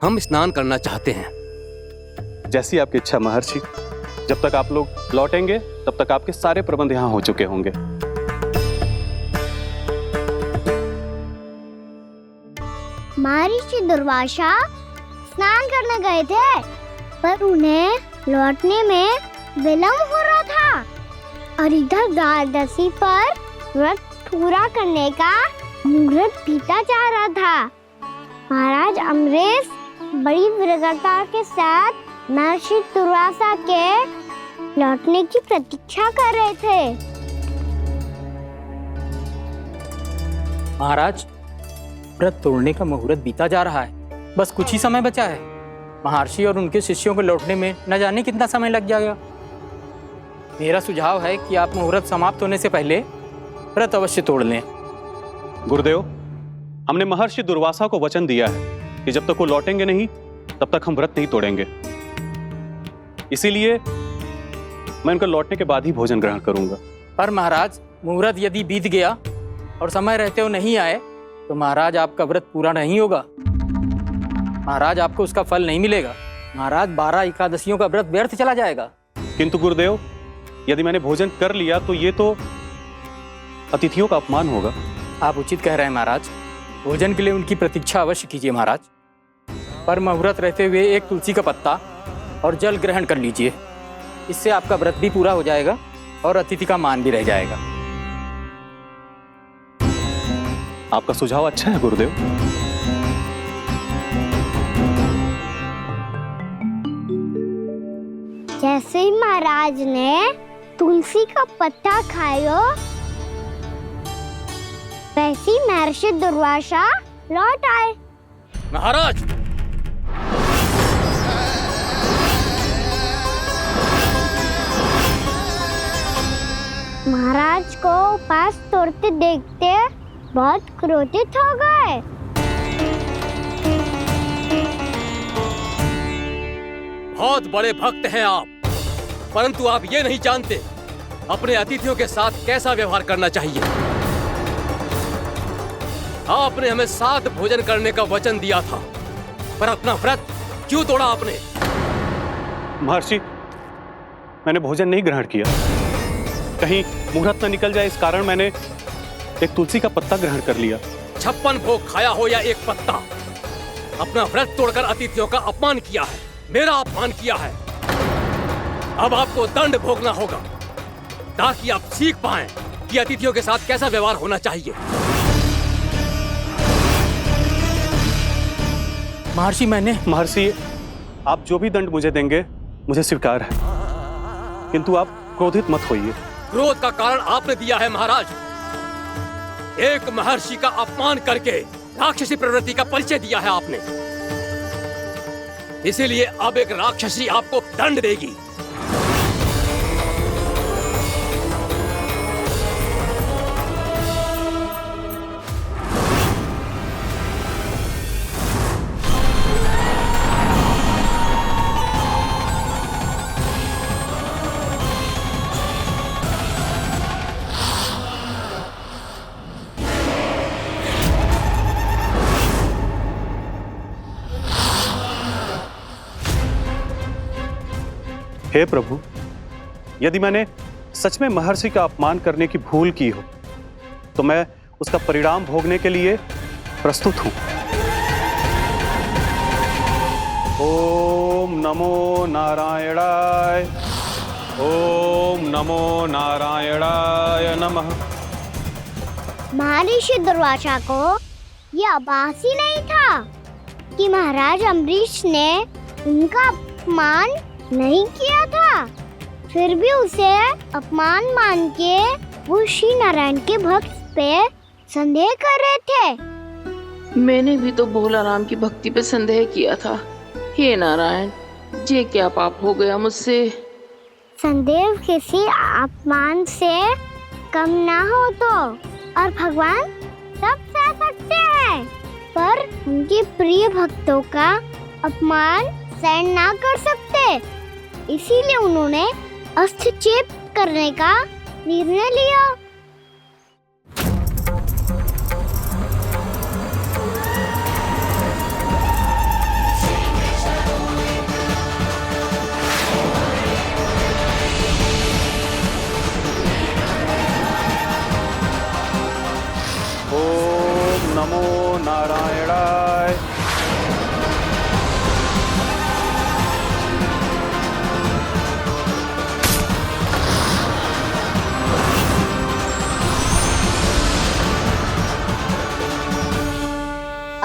हम स्नान करना चाहते हैं। जैसी आपकी इच्छा महर्षि। जब तक आप लोग लौटेंगे तब तक आपके सारे प्रबंध यहाँ हो चुके होंगे। महर्षि दुर्वासा स्नान करने गए थे, पर उन्हें लौटने में विलंब हो रहा था, और इधर द्वादशी पर व्रत पूरा करने का मुहूर्त बीता जा रहा था। महाराज अम्बरीश बड़ी विरगता के साथ महर्षि दुर्वासा के लौटने की प्रतीक्षा कर रहे थे। महाराज, व्रत तोड़ने का मुहूर्त बीता जा रहा है, बस कुछ ही समय बचा है। महर्षि और उनके शिष्यों को लौटने में न जाने कितना समय लग जाएगा। मेरा सुझाव है कि आप मुहूर्त समाप्त होने से पहले व्रत अवश्य तोड़ लें। गुरुदेव, हमने महर्षि दुर्वासा को वचन दिया है कि जब तक वो लौटेंगे नहीं तब तक हम व्रत नहीं तोड़ेंगे। इसीलिए मैं उनका लौटने के बाद ही भोजन ग्रहण करूंगा। पर महाराज, मुहूर्त यदि बीत गया और समय रहते हो नहीं आए तो महाराज आपका व्रत पूरा नहीं होगा। महाराज, आपको उसका फल नहीं मिलेगा। महाराज, 12 एकादशियों का व्रत व्यर्थ चला जाएगा। किंतु गुरुदेव, यदि मैंने भोजन कर लिया तो ये तो अतिथियों का अपमान होगा। आप उचित कह रहे हैं महाराज। भोजन के लिए उनकी प्रतीक्षा अवश्य कीजिए महाराज, पर मुहूर्त रहते हुए एक तुलसी का पत्ता और जल ग्रहण कर लीजिए। इससे आपका व्रत भी पूरा हो जाएगा और अतिथि का मान भी रह जाएगा। आपका सुझाव अच्छा है गुरुदेव। जैसे ही महाराज ने तुलसी का पत्ता खायो, वैसे ही महर्षि दुर्वासा लौट आए। महाराज, महाराज को उपास तोड़ते देखते बहुत क्रोधित हो गए। बहुत बड़े भक्त हैं आप, परंतु आप ये नहीं जानते अपने अतिथियों के साथ कैसा व्यवहार करना चाहिए। आपने हमें साथ भोजन करने का वचन दिया था, पर अपना व्रत क्यों तोड़ा आपने? महर्षि, मैंने भोजन नहीं ग्रहण किया। कहीं मुहूर्त न निकल जाए, इस कारण मैंने एक तुलसी का पत्ता ग्रहण कर लिया। 56 भोग खाया हो या एक पत्ता, अपना व्रत तोड़कर अतिथियों का अपमान किया है, मेरा अपमान किया है। अब आपको दंड भोगना होगा ताकि आप सीख पाएं कि अतिथियों के साथ कैसा व्यवहार होना चाहिए। महर्षि, आप जो भी दंड मुझे देंगे मुझे स्वीकार है, किंतु आप क्रोधित मत होइए। क्रोध का कारण आपने दिया है महाराज। एक महर्षि का अपमान करके राक्षसी प्रवृत्ति का परिचय दिया है आपने, इसीलिए अब एक राक्षसी आपको दंड देगी। हे प्रभु, यदि मैंने सच में महर्षि का अपमान करने की भूल की हो तो मैं उसका परिणाम भोगने के लिए प्रस्तुत हूं। ओम नमो नारायणाय, ओम नमो नारायणाय नमः। महर्षि दुर्वासा को यह आभास ही नहीं था कि महाराज अम्बरीश ने उनका अपमान नहीं किया था, फिर भी उसे अपमान मान के वो श्री नारायण के भक्त पे संदेह कर रहे थे। मैंने भी तो भोला राम की भक्ति पे संदेह किया था। हे नारायण, ये क्या पाप हो गया मुझसे? संदेह किसी अपमान से कम ना हो तो, और भगवान सब सह सकते हैं, पर उनके प्रिय भक्तों का अपमान सहन ना कर सकते, इसीलिए उन्होंने हस्तक्षेप करने का निर्णय लिया। ओम नमो नारायणाय।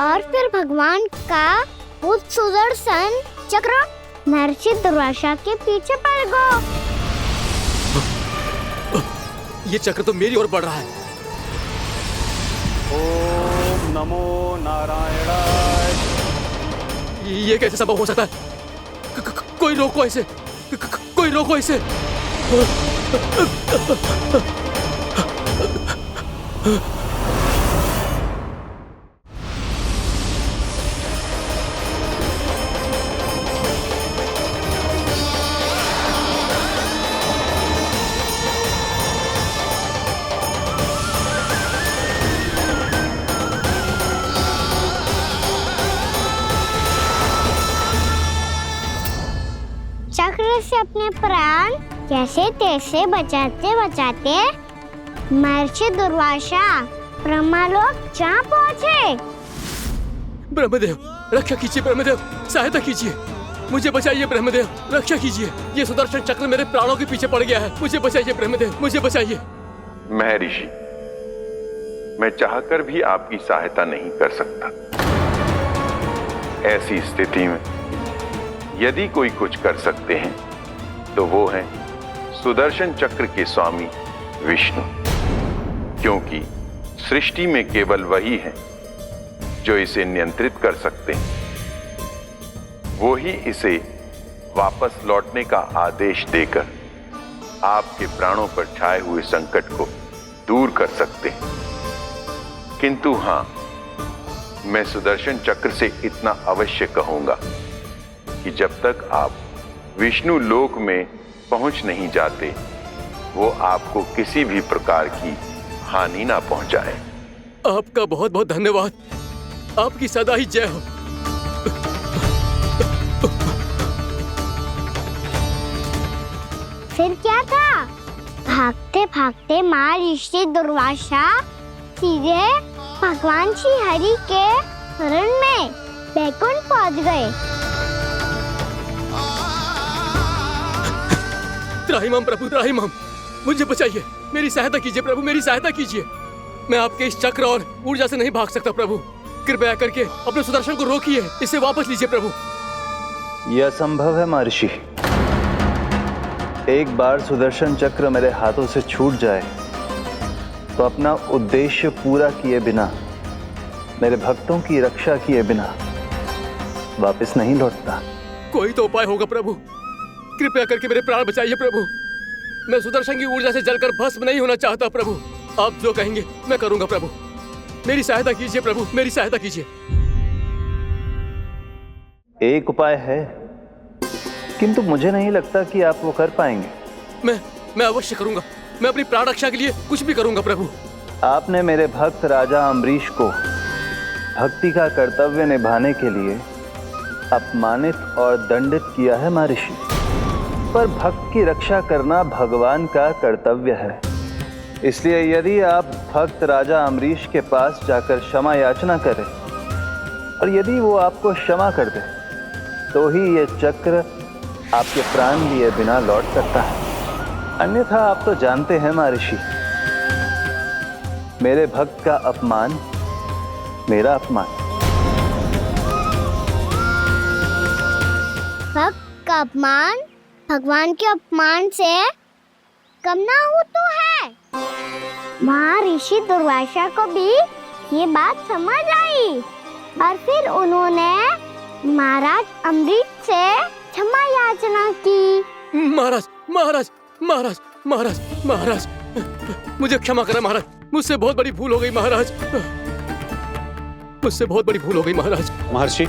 और फिर भगवान का वो सुदर्शन चक्र महर्षि दुर्वासा के पीछे पड़ गया। ये चक्र तो मेरी ओर बढ़ रहा है। ओम नमो नारायणाय। ये कैसे संभव हो सकता है? कोई रोको इसे, कोई रोको इसे। चक्र से अपने प्राण जैसे तैसे बचाते बचाते महर्षि दुर्वासा ब्रह्मा लोग जहाँ पहुँचे। ब्रह्मदेव रक्षा कीजिए, ब्रह्मदेव सहायता कीजिए, मुझे बचाइए ब्रह्मदेव, रक्षा कीजिए। ये सुदर्शन चक्र मेरे प्राणों के पीछे पड़ गया है, मुझे बचाइए ब्रह्मदेव, मुझे बचाइए। महर्षि, मैं चाहकर भी आपकी सहायता नहीं कर सकता। ऐसी स्थिति में यदि कोई कुछ कर सकते हैं तो वो हैं सुदर्शन चक्र के स्वामी विष्णु, क्योंकि सृष्टि में केवल वही है जो इसे नियंत्रित कर सकते हैं। वो ही इसे वापस लौटने का आदेश देकर आपके प्राणों पर छाए हुए संकट को दूर कर सकते हैं। किंतु हां, मैं सुदर्शन चक्र से इतना अवश्य कहूंगा कि जब तक आप विष्णु लोक में पहुंच नहीं जाते, वो आपको किसी भी प्रकार की हानि ना पहुंचाए। आपका बहुत बहुत धन्यवाद, आपकी सदा ही जय हो। फिर क्या था? भागते भागते महर्षि दुर्वासा सीधे भगवान श्री हरि के शरण में बैकुंठ पहुंच गए। त्राहिमाम प्रभु, त्राहिमाम, मुझे बचाइए, मेरी सहायता कीजिए प्रभु, मेरी सहायता कीजिए। मैं आपके इस चक्र और ऊर्जा से नहीं भाग सकता प्रभु, कृपया करके अपने सुदर्शन को रोकिए, इसे वापस लीजिए प्रभु। यह असंभव है महर्षि। एक बार सुदर्शन चक्र मेरे हाथों से छूट जाए तो अपना उद्देश्य पूरा किए बिना, मेरे भक्तों की रक्षा किए बिना वापस नहीं लौटता। कोई तो उपाय होगा प्रभु, कृपया करके मेरे प्राण बचाइए प्रभु। मैं सुदर्शन की ऊर्जा से जलकर भस्म नहीं होना चाहता प्रभु। आप जो कहेंगे मैं करूंगा प्रभु, मेरी सहायता कीजिए प्रभु, मेरी सहायता कीजिए। एक उपाय है, किंतु मुझे नहीं लगता कि आप वो कर पाएंगे। मैं अवश्य करूंगा, मैं अपनी प्राण रक्षा के लिए कुछ भी करूंगा प्रभु। आपने मेरे भक्त राजा अम्बरीश को भक्ति का कर्तव्य निभाने के लिए अपमानित और दंडित किया है महर्षि, पर भक्त की रक्षा करना भगवान का कर्तव्य है। इसलिए यदि आप भक्त राजा अम्बरीश के पास जाकर क्षमा याचना करें और यदि वो आपको क्षमा कर दे तो ही ये चक्र आपके प्राण लिए बिना लौट सकता है। अन्यथा आप तो जानते हैं महर्षि, मेरे भक्त का अपमान मेरा अपमान। भक्त का अपमान भगवान के अपमान से कम ना हो तो है। महर्षि दुर्वासा को भी ये बात समझ आई और फिर उन्होंने महाराज अम्बरीश से क्षमा याचना की। महाराज महाराज महाराज महाराज महाराज, मुझे क्षमा करें महाराज, मुझसे बहुत बड़ी भूल हो गई महाराज, मुझसे बहुत बड़ी भूल हो गई महाराज। महर्षि,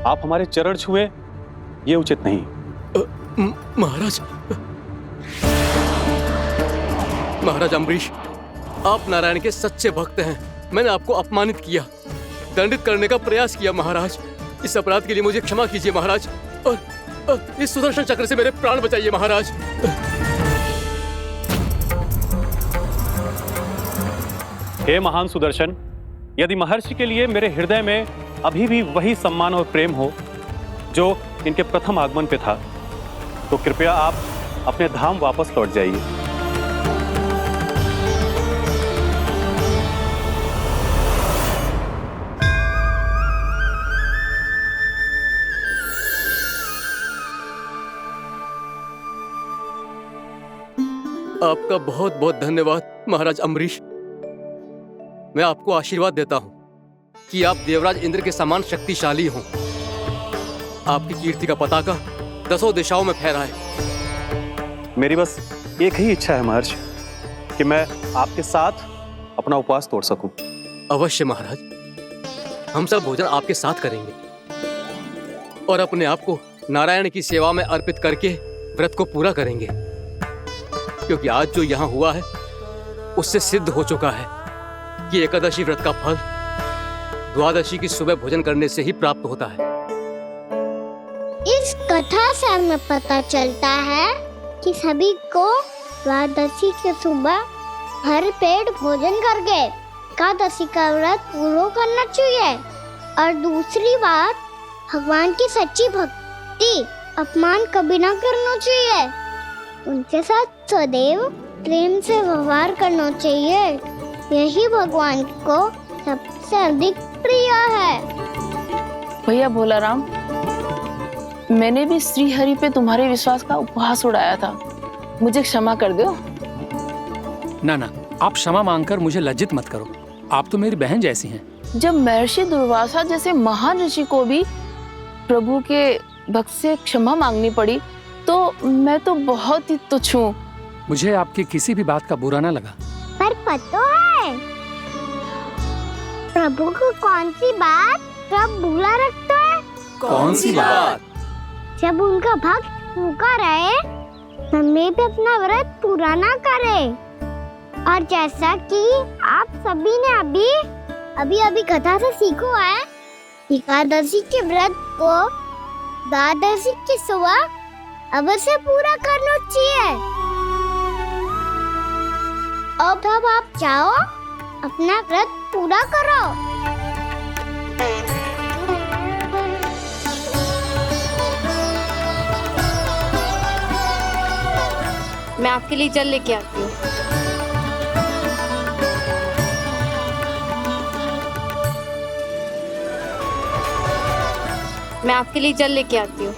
आप हमारे चरण छुए ये उचित नहीं। महाराज, महाराज अम्बरीश, आप नारायण के सच्चे भक्त हैं। मैंने आपको अपमानित किया, दंडित करने का प्रयास किया महाराज। इस अपराध के लिए मुझे क्षमा कीजिए महाराज, और इस सुदर्शन चक्र से मेरे प्राण बचाइए महाराज। हे महान सुदर्शन, यदि महर्षि के लिए मेरे हृदय में अभी भी वही सम्मान और प्रेम हो जो इनके प्रथम आगमन पे था, तो कृपया आप अपने धाम वापस लौट जाइए। आपका बहुत बहुत धन्यवाद महाराज अम्बरीश। मैं आपको आशीर्वाद देता हूं कि आप देवराज इंद्र के समान शक्तिशाली हों। आपकी कीर्ति का पताका 10 दिशाओं में फहराए। मेरी बस एक ही इच्छा है महर्षि, कि मैं आपके साथ अपना उपवास तोड़ सकूं। अवश्य महाराज, हम सब भोजन आपके साथ करेंगे और अपने आप को नारायण की सेवा में अर्पित करके व्रत को पूरा करेंगे, क्योंकि आज जो यहाँ हुआ है उससे सिद्ध हो चुका है कि एकादशी व्रत का फल द्वादशी की सुबह भोजन करने से ही प्राप्त होता है। इस कथा से हमें पता चलता है कि सभी को द्वादशी के सुबह हर पेट भोजन करके एकादशी का व्रत पूरा करना चाहिए। और दूसरी बात, भगवान की सच्ची भक्ति अपमान कभी ना करना चाहिए। उनके साथ सदैव प्रेम से व्यवहार करना चाहिए। यही भगवान को सबसे अधिक प्रिय है। भैया भोला राम, मैंने भी श्री हरि पे तुम्हारे विश्वास का उपहास उड़ाया था, मुझे क्षमा कर दो। ना ना, आप क्षमा मांगकर मुझे लज्जित मत करो, आप तो मेरी बहन जैसी हैं। जब महर्षि दुर्वासा जैसे महान ऋषि को भी प्रभु के भक्त से क्षमा मांगनी पड़ी, तो मैं तो बहुत ही तुच्छ हूँ। मुझे आपकी किसी भी बात का बुरा ना लगा। पर पता है प्रभु को कौन सी बात कब बुरा रखता है? कौन सी बात? जब उनका भक्त भूखा रहे, हमें भी अपना व्रत पूरा ना करे। और जैसा कि आप सभी ने अभी कथा से सीखो है, एकादशी के व्रत को द्वादशी की सुबह अवश्य पूरा करना चाहिए। अब आप जाओ, अपना व्रत पूरा करो। मैं आपके लिए जल लेके आती हूँ। मैं आपके लिए जल लेके आती हूँ।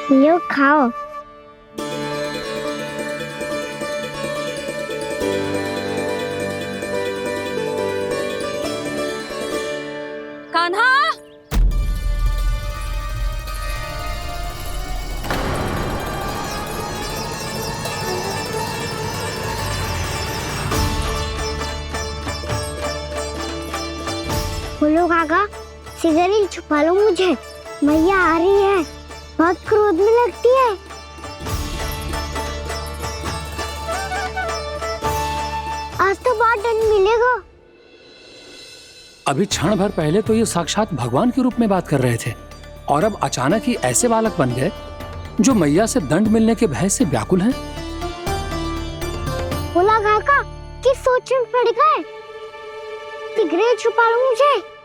लो खाओ। कान्हा, बोलो काका, सिगरेट छुपा लो मुझे, मैया आ रही है, बहुत क्रोध में लगती है। आज तो बहुत दंड मिलेगा। अभी क्षण भर पहले तो ये साक्षात भगवान के रूप में बात कर रहे थे, और अब अचानक ही ऐसे बालक बन गए जो मैया से दंड मिलने के भय से व्याकुल हैं। बोला काका, किस सोच में पड़ गए? सिगरेट छुपा लो मुझे।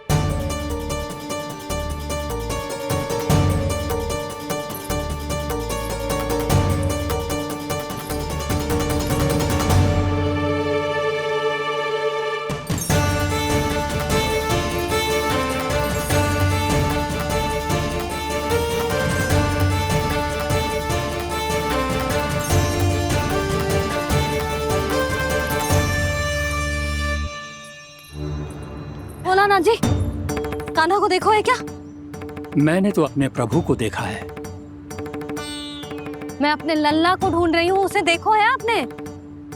भोलानाथ जी, कान्हा को देखो है क्या? मैंने तो अपने प्रभु को देखा है। मैं अपने लल्ला को ढूंढ रही हूँ, उसे देखो है आपने?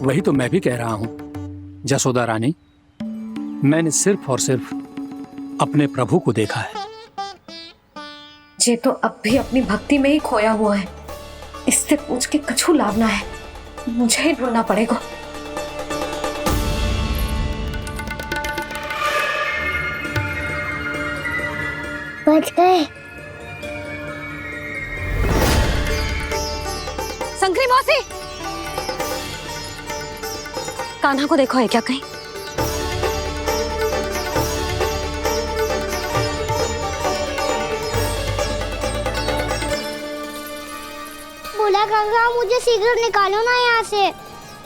वही तो मैं भी कह रहा हूँ जसोदा रानी, मैंने सिर्फ और सिर्फ अपने प्रभु को देखा है। ये तो अब भी अपनी भक्ति में ही खोया हुआ है, इससे पूछ के कछु लाभ ना है, मुझे ही ढूंढना पड़ेगा। बच गए। शंकरी मौसी, कान्हा को देखो है क्या कहीं? बोला काका, मुझे सिगरेट निकालो ना यहाँ से,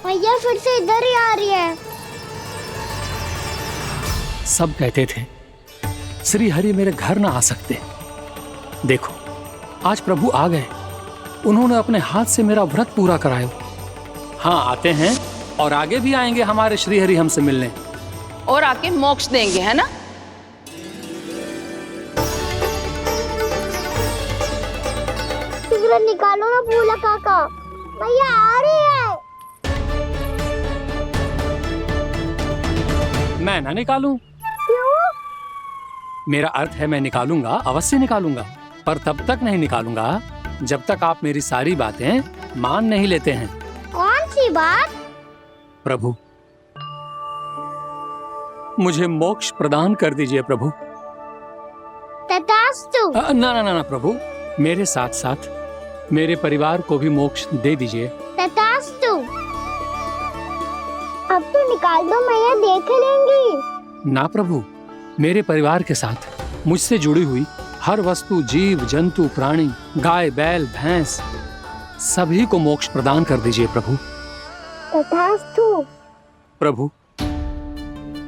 भैया फिर से इधर ही आ रही है। सब कहते थे श्री हरि मेरे घर ना आ सकते, देखो आज प्रभु आ गए, उन्होंने अपने हाथ से मेरा व्रत पूरा कराया। हाँ, आते हैं और आगे भी आएंगे हमारे श्री हरि हमसे मिलने, और आके मोक्ष देंगे, है ना? सिगरेट निकालो ना भोला काका, भैया आ रही है। मैं ना निकालूं? क्यों? मेरा अर्थ है मैं निकालूंगा, अवश्य निकालूंगा, पर तब तक नहीं निकालूंगा जब तक आप मेरी सारी बातें मान नहीं लेते हैं। कौन सी बात? प्रभु, मुझे मोक्ष प्रदान कर दीजिए प्रभु। तथास्तु। ना ना ना ना प्रभु, मेरे साथ साथ मेरे परिवार को भी मोक्ष दे दीजिए। तथास्तु। अब तो निकाल दो, मैया देख लेंगी। ना प्रभु, मेरे परिवार के साथ मुझसे जुड़ी हुई हर वस्तु, जीव जंतु, प्राणी, गाय बैल भैंस, सभी को मोक्ष प्रदान कर दीजिए प्रभु। तथास्तु। प्रभु,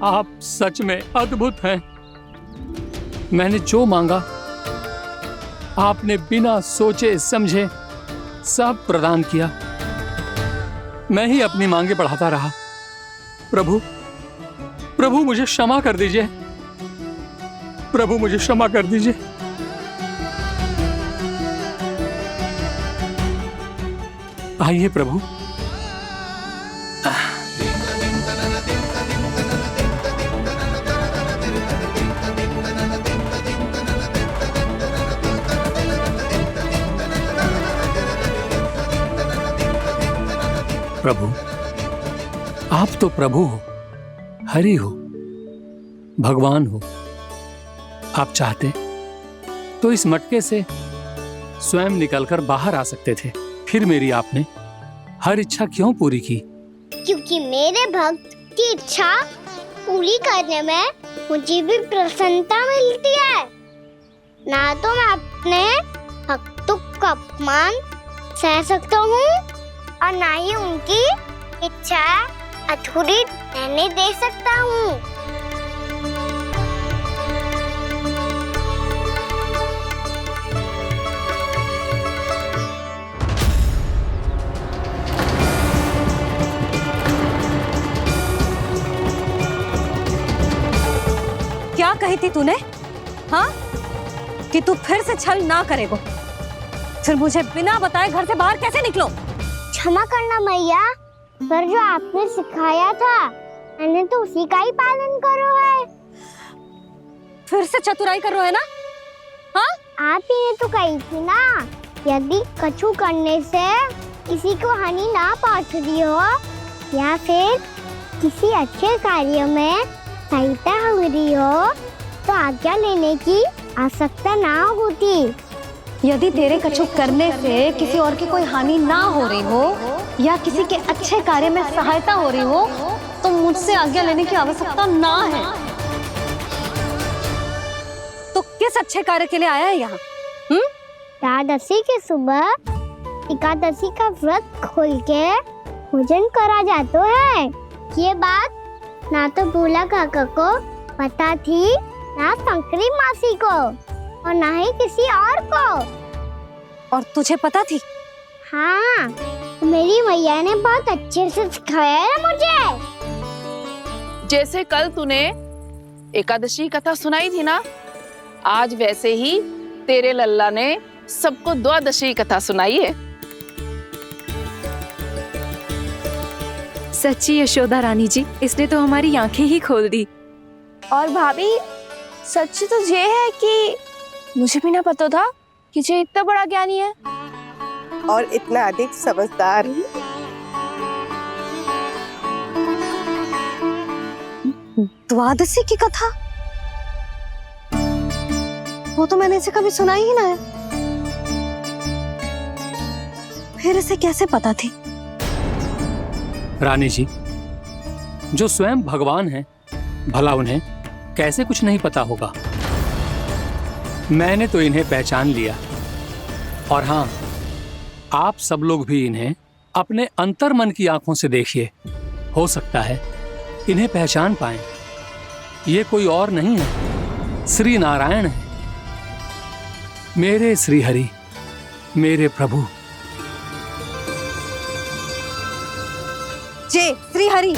आप सच में अद्भुत हैं। मैंने जो मांगा आपने बिना सोचे समझे सब प्रदान किया। मैं ही अपनी मांगे बढ़ाता रहा। प्रभु, प्रभु मुझे क्षमा कर दीजिए। प्रभु मुझे क्षमा कर दीजिए। आइए प्रभु। प्रभु, आप तो प्रभु हो, हरि हो, भगवान हो। आप चाहते तो इस मटके से स्वयं निकलकर बाहर आ सकते थे, फिर मेरी आपने हर इच्छा क्यों पूरी की? क्योंकि मेरे भक्त की इच्छा पूरी करने में मुझे भी प्रसन्नता मिलती है। ना तो मैं अपने भक्तों का अपमान सह सकता हूँ और ना ही उनकी इच्छा अधूरी रहने दे सकता हूँ। क्या कही थी तूने? हाँ, कि तू फिर से छल ना करेगा। फिर मुझे बिना बताए घर से बाहर कैसे निकलो? क्षमा करना मैया, पर जो आपने सिखाया था मैंने तो उसी का ही पालन करो है। फिर से चतुराई कर रहे हो है ना? हाँ, आप ही ने तो कही थी ना, यदि कछु करने से किसी को हानि ना पहुंच रही हो या फिर किसी अच्छे कार्य में सहायता हो रही हो तो आज्ञा लेने की आवश्यकता ना होती। यदि तेरे कछु करने से किसी और की कोई हानि ना हो रही हो या किसी के अच्छे कार्य में सहायता हो रही हो तो मुझसे आज्ञा लेने की आवश्यकता ना है। तो किस अच्छे कार्य के लिए आया है यहाँ? एकादशी के सुबह एकादशी का व्रत खोल के भोजन करा जाता है। ये बात ना तो भोला काका को पता थी, ना शंकरी मासी को और ना ही किसी और को। और तुझे पता थी? हाँ, मेरी मैया ने बहुत अच्छे से सिखाया है मुझे। जैसे कल तूने एकादशी कथा सुनाई थी ना, आज वैसे ही तेरे लल्ला ने सबको द्वादशी कथा सुनाई है। सच्ची यशोदा रानी जी, इसने तो हमारी आंखें ही खोल दी। और भाभी, सच तो ये है कि मुझे भी ना पता था कि ये इतना बड़ा ज्ञानी है और इतना अधिक समझदार। द्वादशी की कथा? वो तो मैंने इसे कभी सुना ही ना है। फिर इसे कैसे पता थी? रानी जी, जो स्वयं भगवान हैं, भला उन्हें कैसे कुछ नहीं पता होगा। मैंने तो इन्हें पहचान लिया, और हाँ, आप सब लोग भी इन्हें अपने अंतर मन की आंखों से देखिए। हो सकता है इन्हें पहचान पाएं। ये कोई और नहीं है, श्री नारायण है, मेरे श्री हरि, मेरे प्रभु। जय श्री हरि।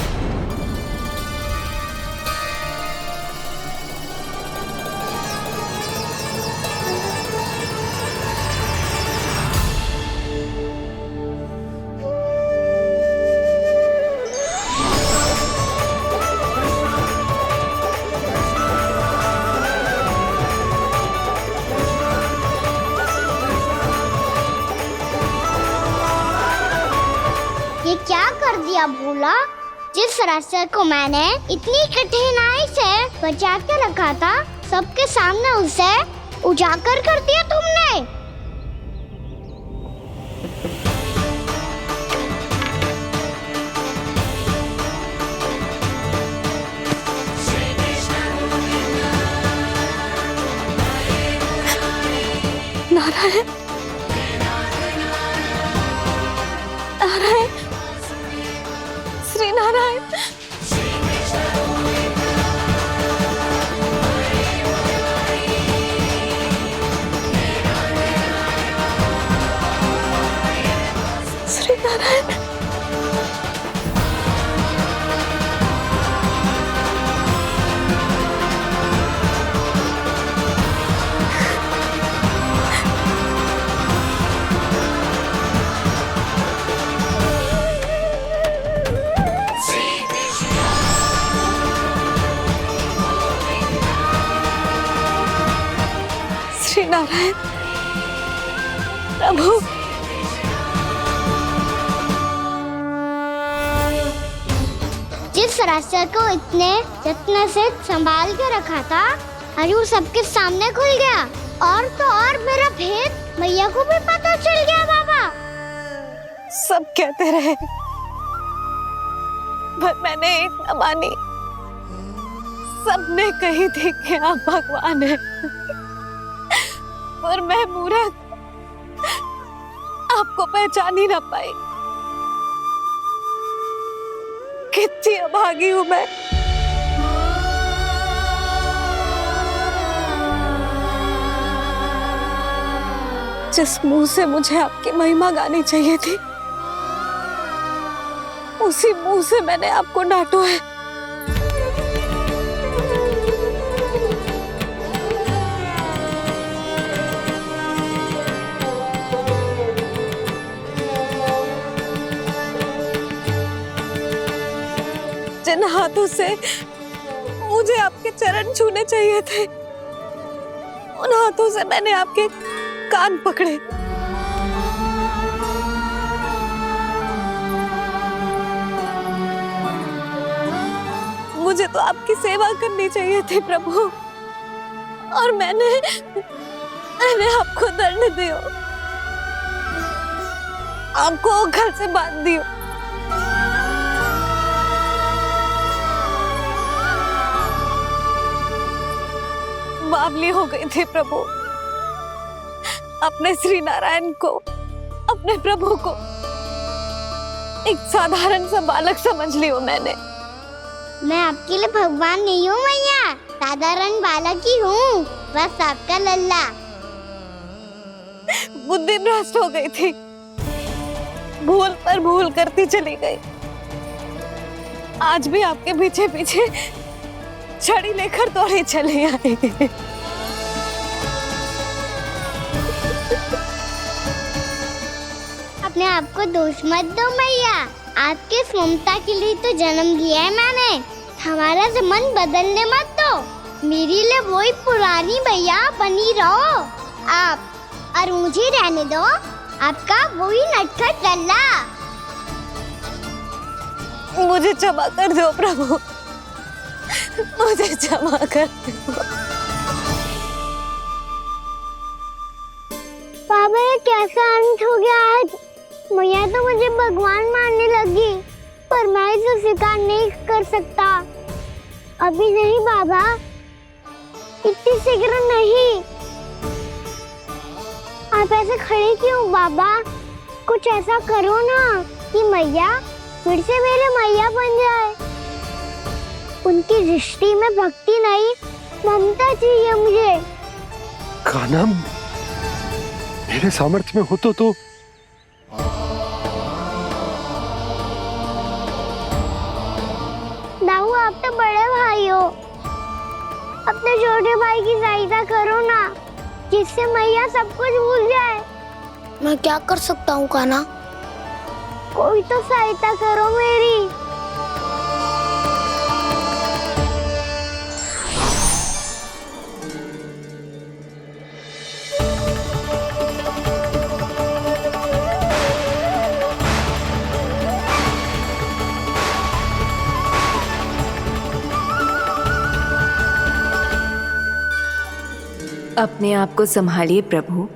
ये क्या कर दिया भोला? जिस रास्ते को मैंने इतनी कठिनाई से बचा के रखा था, सबके सामने उसे उजागर कर दिया तुमने। नारायण, नारायण, श्री नारायण। श्री नारायण। श्री नारायण प्रभु। जिस रास्ते को इतने जत्न से संभाल के रखा था, आज वो सबके सामने खुल गया। और तो और मेरा भेद मैया को भी पता चल गया बाबा। सब कहते रहे पर मैंने एक न मानी। सबने कही थी कि आप भगवान हैं, पर मैं मूर्ख आपको पहचान ही ना पाई। कितनी अभागी हूं मैं। जिस मुंह से मुझे आपकी महिमा गानी चाहिए थी, उसी मुंह से मैंने आपको डांटो है। जिन हाथों से मुझे आपके चरण छूने चाहिए थे, उन हाथों से मैंने आपके कान पकड़े। मुझे तो आपकी सेवा करनी चाहिए थी प्रभु, और मैंने आपको दंड दियो, आपको घर से बांध दियो। बावली हो गई थी प्रभु। अपने श्री नारायण को, अपने प्रभु को एक साधारण सा बालक समझ लियो मैंने। मैं आपके लिए भगवान नहीं हूँ मैया, साधारण बालक ही हूँ, बस आपका लल्ला। बुद्धि भ्रष्ट हो गई थी, भूल पर भूल करती चली गई। आज भी आपके पीछे पीछे छड़ी लेकर दौड़ी चली आई। अपने आप को दोष मत दो मैया, आपके इस ममता के लिए तो जन्म लिया है मैंने। हमारा से मन बदलने मत दो। मेरे लिए वही पुरानी मैया बनी रहो आप, और मुझे रहने दो आपका वही नटखट लल्ला। मुझे क्षमा कर दो प्रभु, मुझे क्षमा कर दो। बाबा ये कैसा अंत हो गया आज? मैया तो मुझे भगवान मानने लगी, पर मैं इसे स्वीकार नहीं कर सकता। अभी नहीं बाबा, इतनी शीघ्र नहीं। आप ऐसे खड़े क्यों बाबा? कुछ ऐसा करो ना कि मैया फिर से मेरे मैया बन जाए। उनकी दृष्टि में भक्ति नहीं, ममता चाहिए मुझे। कान्हा, मेरे सामर्थ्य में हो तो दाऊ, आप तो बड़े भाई हो, अपने छोटे भाई की सहायता करो ना, जिससे मैया सब कुछ भूल जाए। मैं क्या कर सकता हूँ कान्हा? कोई तो सहायता करो मेरी। अपने आप को संभालिए प्रभु।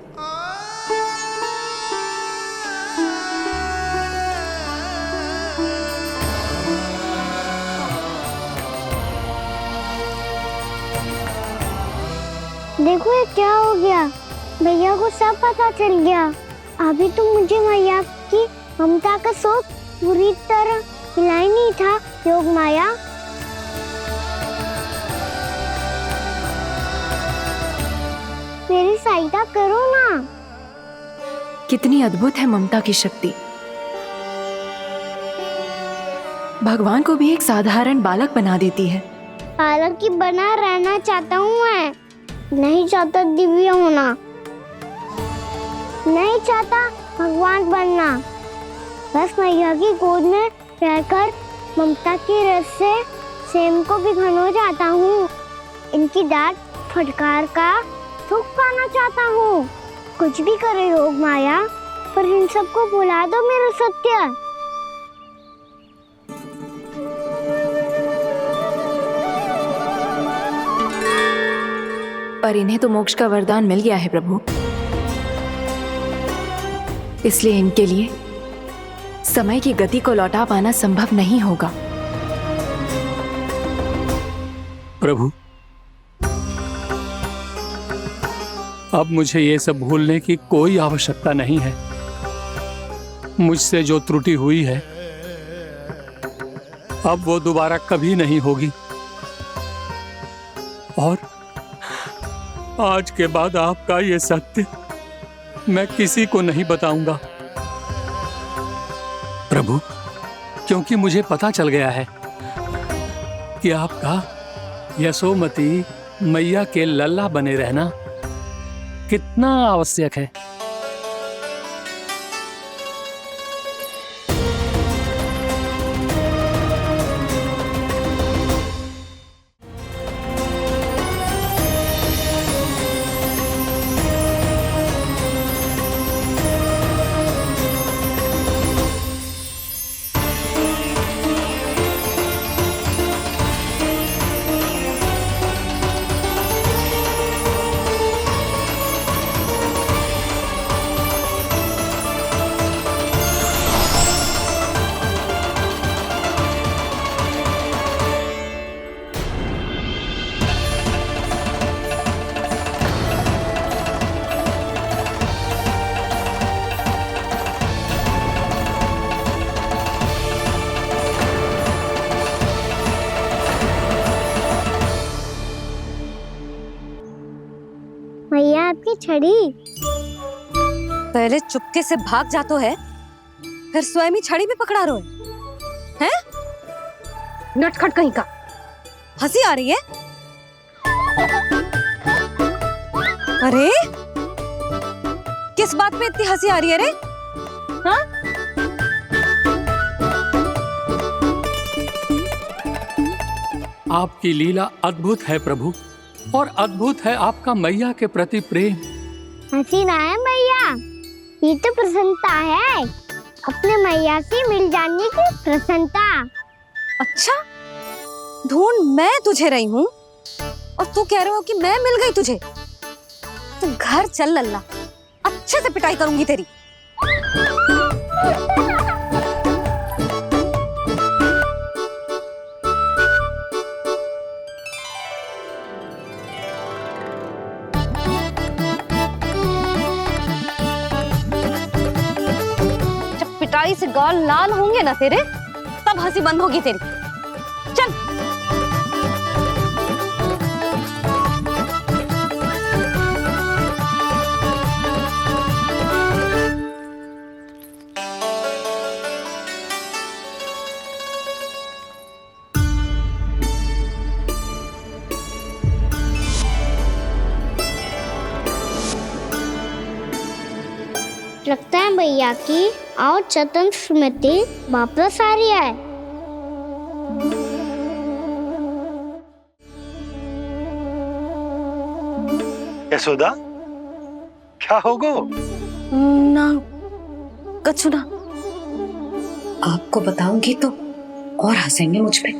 देखो ये क्या हो गया, भैया को सब पता चल गया। अभी तो मुझे मैया की ममता का शौक पूरी तरह मिला ही नहीं था। योग माया, मेरी सहायता करो ना। कितनी अद्भुत है ममता की शक्ति। भगवान को भी एक साधारण बालक बना देती है। बालक की बना रहना चाहता हूँ मैं, नहीं चाहता दिव्य होना, नहीं चाहता भगवान बनना। बस मैया की गोद में रहकर ममता की रस से सेम को भी घन हो जाता हूँ। इनकी डांट फटकार का सुख पाना चाहता हूँ। कुछ भी करे योग माया, पर इन सबको भुला दो मेरा सत्य। पर इन्हें तो मोक्ष का वरदान मिल गया है प्रभु, इसलिए इनके लिए समय की गति को लौटा पाना संभव नहीं होगा। प्रभु, अब मुझे ये सब भूलने की कोई आवश्यकता नहीं है। मुझसे जो त्रुटि हुई है अब वो दोबारा कभी नहीं होगी, और आज के बाद आपका ये सत्य मैं किसी को नहीं बताऊंगा प्रभु, क्योंकि मुझे पता चल गया है कि आपका यशोमती मैया के लल्ला बने रहना कितना आवश्यक है। मैया आपकी छड़ी। पहले चुपके से भाग जातो है, फिर स्वयं ही छड़ी भी पकड़ा रो है? नटखट कहीं का। हंसी आ रही है? अरे किस बात पे इतनी हंसी आ रही है रे? हाँ? आपकी लीला अद्भुत है प्रभु, और अद्भुत है आपका मैया के प्रति प्रेम। हंसी ना है मैया, ये तो प्रसन्नता है, अपने मैया से मिल जाने की प्रसन्नता। अच्छा, ढूंढ मैं तुझे रही हूँ और तू कह रहे हो कि मैं मिल गई तुझे। तो घर चल लल्ला, अच्छे से पिटाई करूंगी तेरी। पिटाई से गाल लाल होंगे ना तेरे, तब हंसी बंद होगी तेरी। चल। लगता है भैया की और चतन स्मृति वापस आ रही है। यशोदा, क्या होगो? ना कछु ना। आपको बताऊंगी तो और हंसेंगे मुझ पे।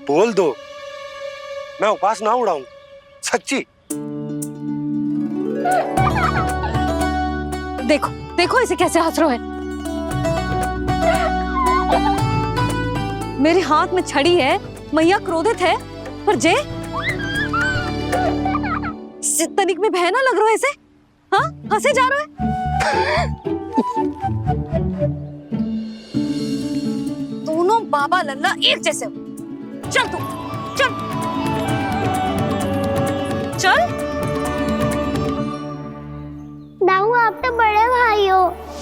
बोल दो, मैं उपास ना उड़ाऊं, सच्ची। देखो देखो इसे कैसे हंस रहा है। मेरे हाथ में छड़ी है, मैया क्रोधित है, पर जे तनिक में भय ना लग रहा है इसे। हाँ, हंसे जा रहा है। दोनों बाबा लल्ला एक जैसे हो। चल तू, चल चल। दाऊ, आप तो बड़े भाई हो,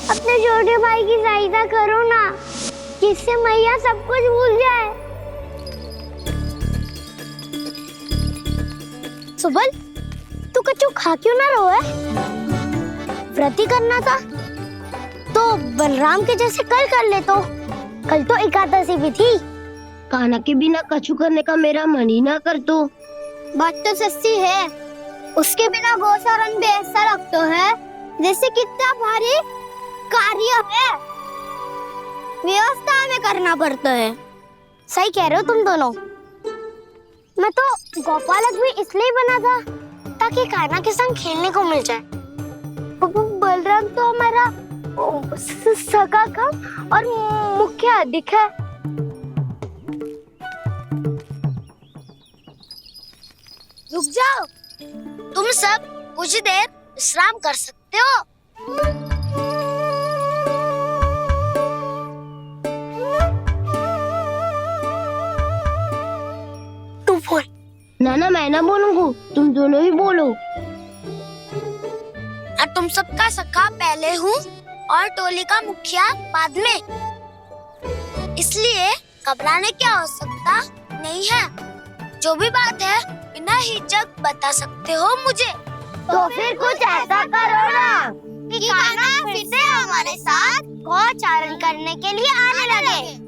अपने छोटे भाई की सहायता करो ना, जिससे मैया सब कुछ भूल जाए। सुबल, तू कच्चू खा क्यों ना रहो है? व्रत ही करना था तो बलराम के जैसे कल कर ले। तो कल तो एकादशी भी थी। कान्हा के बिना कछु करने का मेरा मन ही ना कर। तो बात तो सच्ची है, उसके बिना गोचारण भी ऐसा लगता है जैसे कितना भारी कार्य है, व्यवस्था में करना पड़ता है। सही कह रहे हो तुम दोनों। मैं तो गोपालक भी इसलिए बना था ताकि कान्हा के संग खेलने को मिल जाए। बलराम तो हमारा सगा कम और मुख्य अधिक है। रुक जाओ, तुम सब कुछ देर विश्राम कर सकते हो। तू बोल। ना मैं ना बोलूंगा, तुम दोनों ही बोलो। और तुम सबका सखा पहले हूँ और टोली का मुखिया बाद में, इसलिए घबराने की आवश्यकता नहीं है। जो भी बात है बिना हिचक बता सकते हो मुझे। तो फिर कुछ ऐसा करो ना कि कान्हा फिर से हमारे साथ गोचारण करने के लिए आने लगे।